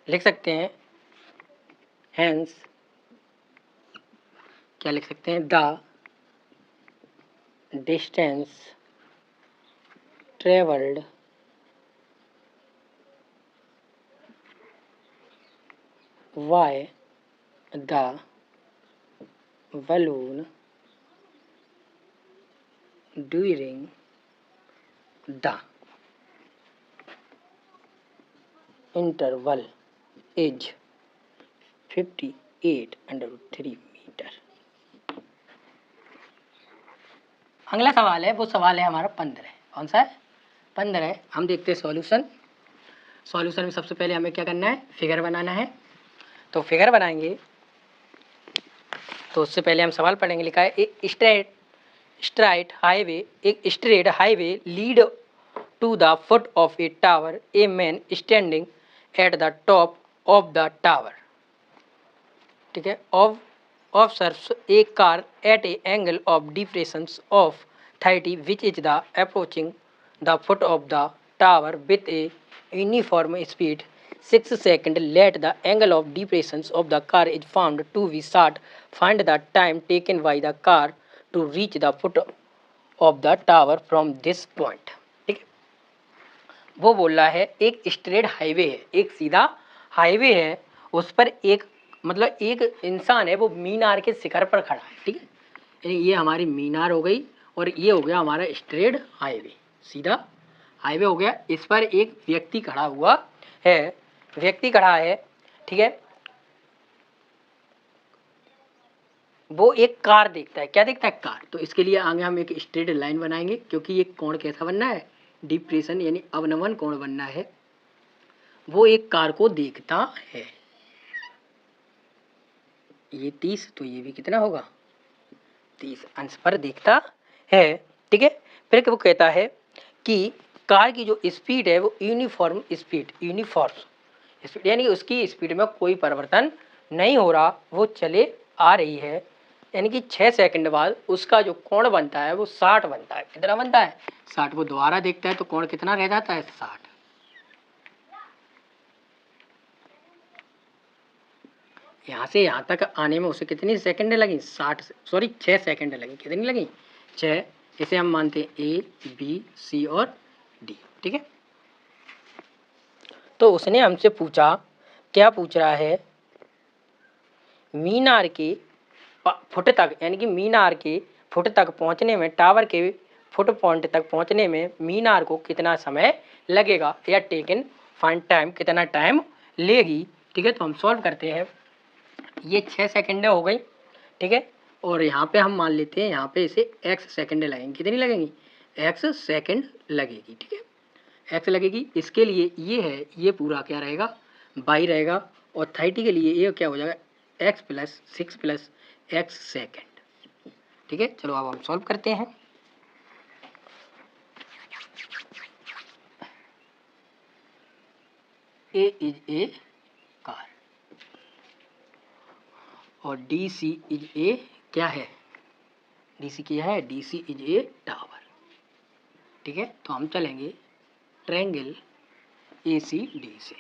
लिख सकते हैं हैंस, क्या लिख सकते हैं, the distance travelled by the balloon during the interval is 58/3 metre. अगला सवाल है, वो सवाल है हमारा 15। कौन सा है, 15। हम देखते हैं सॉल्यूशन। सॉल्यूशन में सबसे पहले हमें क्या करना है, फिगर बनाना है। तो फिगर बनाएंगे तो उससे पहले हम सवाल पढ़ेंगे। लिखा है एक straight highway lead to the foot of a tower, a man standing at the top of the tower. ठीक है, observes a car at a angle of depression of 30 which is the approaching the foot of the tower with a uniform speed 6 seconds. Let the angle of depression of the car is found to be short. Find the time taken by the car to reach the foot of the tower from this point. ठीक है, वो बोल रहा है एक straight highway है, एक सीधा हाईवे है, उस पर एक मतलब एक इंसान है, वो मीनार के शिखर पर खड़ा है। ठीक है, ये हमारी मीनार हो गई, और ये हो गया हमारा स्ट्रेट हाईवे, सीधा हाईवे हो गया। इस पर एक व्यक्ति खड़ा हुआ है, व्यक्ति खड़ा है। ठीक है, वो एक कार देखता है, क्या देखता है, कार। तो इसके लिए आगे हम एक स्ट्रेट लाइन बनाएंगे, क्योंकि ये कोण कैसा बनना है, डिप्रेशन यानी अवनमन कोण बनना है। वो एक कार को देखता है, ये 30, तो ये भी कितना होगा 30 अंश पर देखता है। ठीक है, फिर वो कहता है कि कार की जो स्पीड है वो यूनिफॉर्म स्पीड यानी उसकी स्पीड में कोई परिवर्तन नहीं हो रहा, वो चले आ रही है। यानी कि 6 सेकंड बाद उसका जो कोण बनता है वो 60 बनता है। कितना बनता है 60। वो दोबारा देखता है तो कोण कितना रह जाता है 60। यहाँ से यहाँ तक आने में उसे कितनी सेकंड लगी? 6 सेकंड लगी। कितनी लगी? 6। इसे हम मानते हैं ए, बी, सी और डी। ठीक है, तो उसने हमसे पूछा, क्या पूछ रहा है? मीनार के फुट तक, यानी कि मीनार के फुट तक पहुंचने में, टावर के फुट पॉइंट तक पहुंचने में मीनार को कितना समय लगेगा, या टेकन फाइंड टाइम, कितना टाइम लेगी। ठीक है, तो हम सॉल्व करते हैं। ये 6 सेकंड हो गई। ठीक है, और यहाँ पे हम मान लेते हैं, यहाँ पे इसे x सेकंड लगेंगी। कितनी लगेंगी? x सेकंड लगेगी। ठीक है, x लगेगी। इसके लिए ये है, ये पूरा क्या रहेगा? y रहेगा। और 30 के लिए ये क्या हो जाएगा? x + 6 + x second. ठीक है, चलो अब हम सॉल्व करते हैं। A इज ए कार और DC इज ए क्या है? DC क्या है? DC is a tower. ठीक है, तो हम चलेंगे ट्रायंगल ACD से।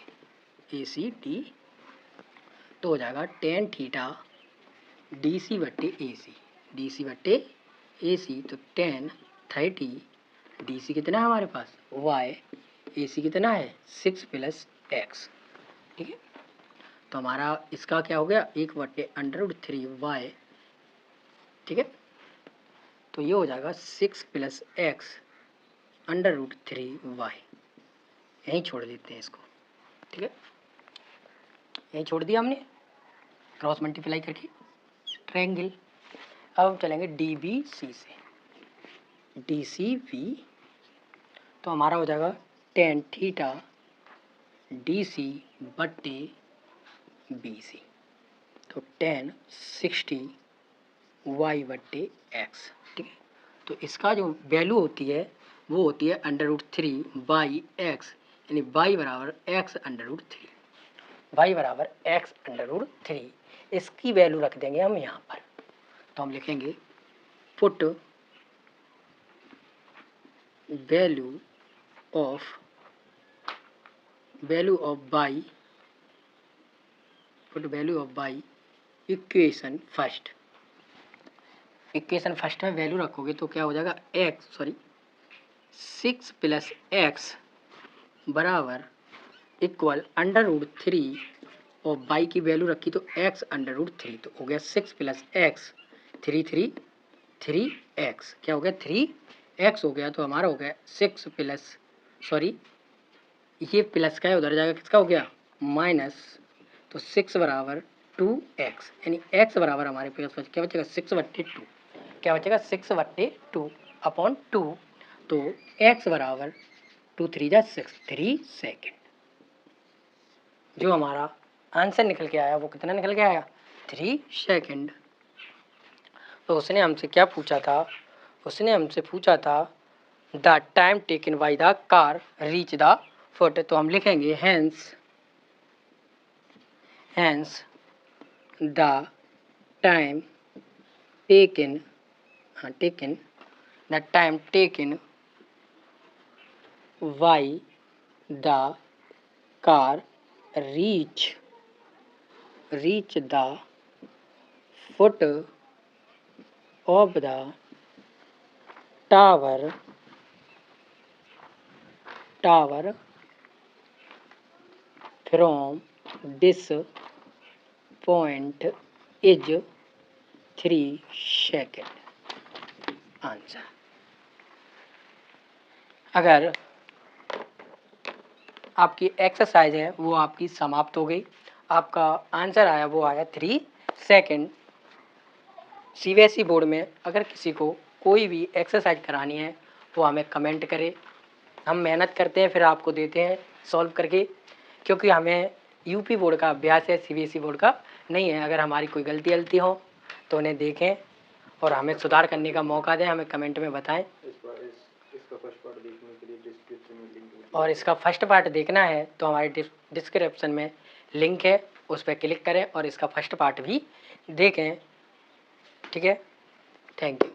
ACD तो हो जाएगा tan थीटा DC/AC, DC/AC। तो tan 30, DC कितना है हमारे पास? y, AC कितना है? 6 + x। ठीक है, तो हमारा इसका क्या हो गया? 1/√3y। ठीक है, तो ये हो जाएगा 6 + x √3y। यहीं छोड़ देते हैं इसको। ठीक है, यहीं छोड़ दिया हमने क्रॉस मल्टीप्लाई करके ट्रायंगल। अब हम चलेंगे DBC से। DCB तो हमारा हो जाएगा tan थीटा DC/BC। तो tan 60 y/x। ठीक है, तो इसका जो वैल्यू होती है वो होती है √3/x, यानी y बराबर x √3। y बराबर x √3। इसकी वैल्यू रख देंगे हम यहाँ पर। तो हम लिखेंगे put value of y, put value of y equation first. Equation first में वैल्यू रखोगे तो क्या हो जाएगा? 6 + x बराबर इक्वल √3 और y की वैल्यू रखी तो x √3। तो हो गया 6 + x, 3x। क्या हो गया? 3x हो गया। तो हमारा हो गया 6 + ये प्लस का है, उधर जाएगा किसका हो गया? माइनस। तो 6 बराबर 2x, यानी x बराबर हमारे पास क्या बचेगा? 6/2। क्या बचेगा? 6/2 अपॉन 2। तो x बराबर 2 3 जा 6, 3 सेकेंड। जो हमारा आंसर निकल के आया वो कितना निकल के आया? 3 सेकेंड। तो उसने हमसे क्या पूछा था? उसने हमसे पूछा था the time taken by the car reach the foot. तो हम लिखेंगे hence the time taken the time taken by the car reach the foot of the tower from this point is 3 second. Answer. अगर आपकी exercise है वो आपकी समाप्त हो गई, आपका आंसर आया वो आया 3 सेकेंड। CBSE बोर्ड में अगर किसी को कोई भी एक्सरसाइज करानी है वो हमें कमेंट करे, हम मेहनत करते हैं फिर आपको देते हैं सॉल्व करके, क्योंकि हमें यूपी बोर्ड का अभ्यास है, CBSE बोर्ड का नहीं है। अगर हमारी कोई गलती हो तो उन्हें देखें और हमें सुधार करने का मौका दें, हमें कमेंट में बताएं। और इसका फर्स्ट पार्ट देखना है तो हमारे डिस्क्रिप्शन में लिंक है, उस पर क्लिक करें और इसका फर्स्ट पार्ट भी देखें। ठीक है, थैंक यू।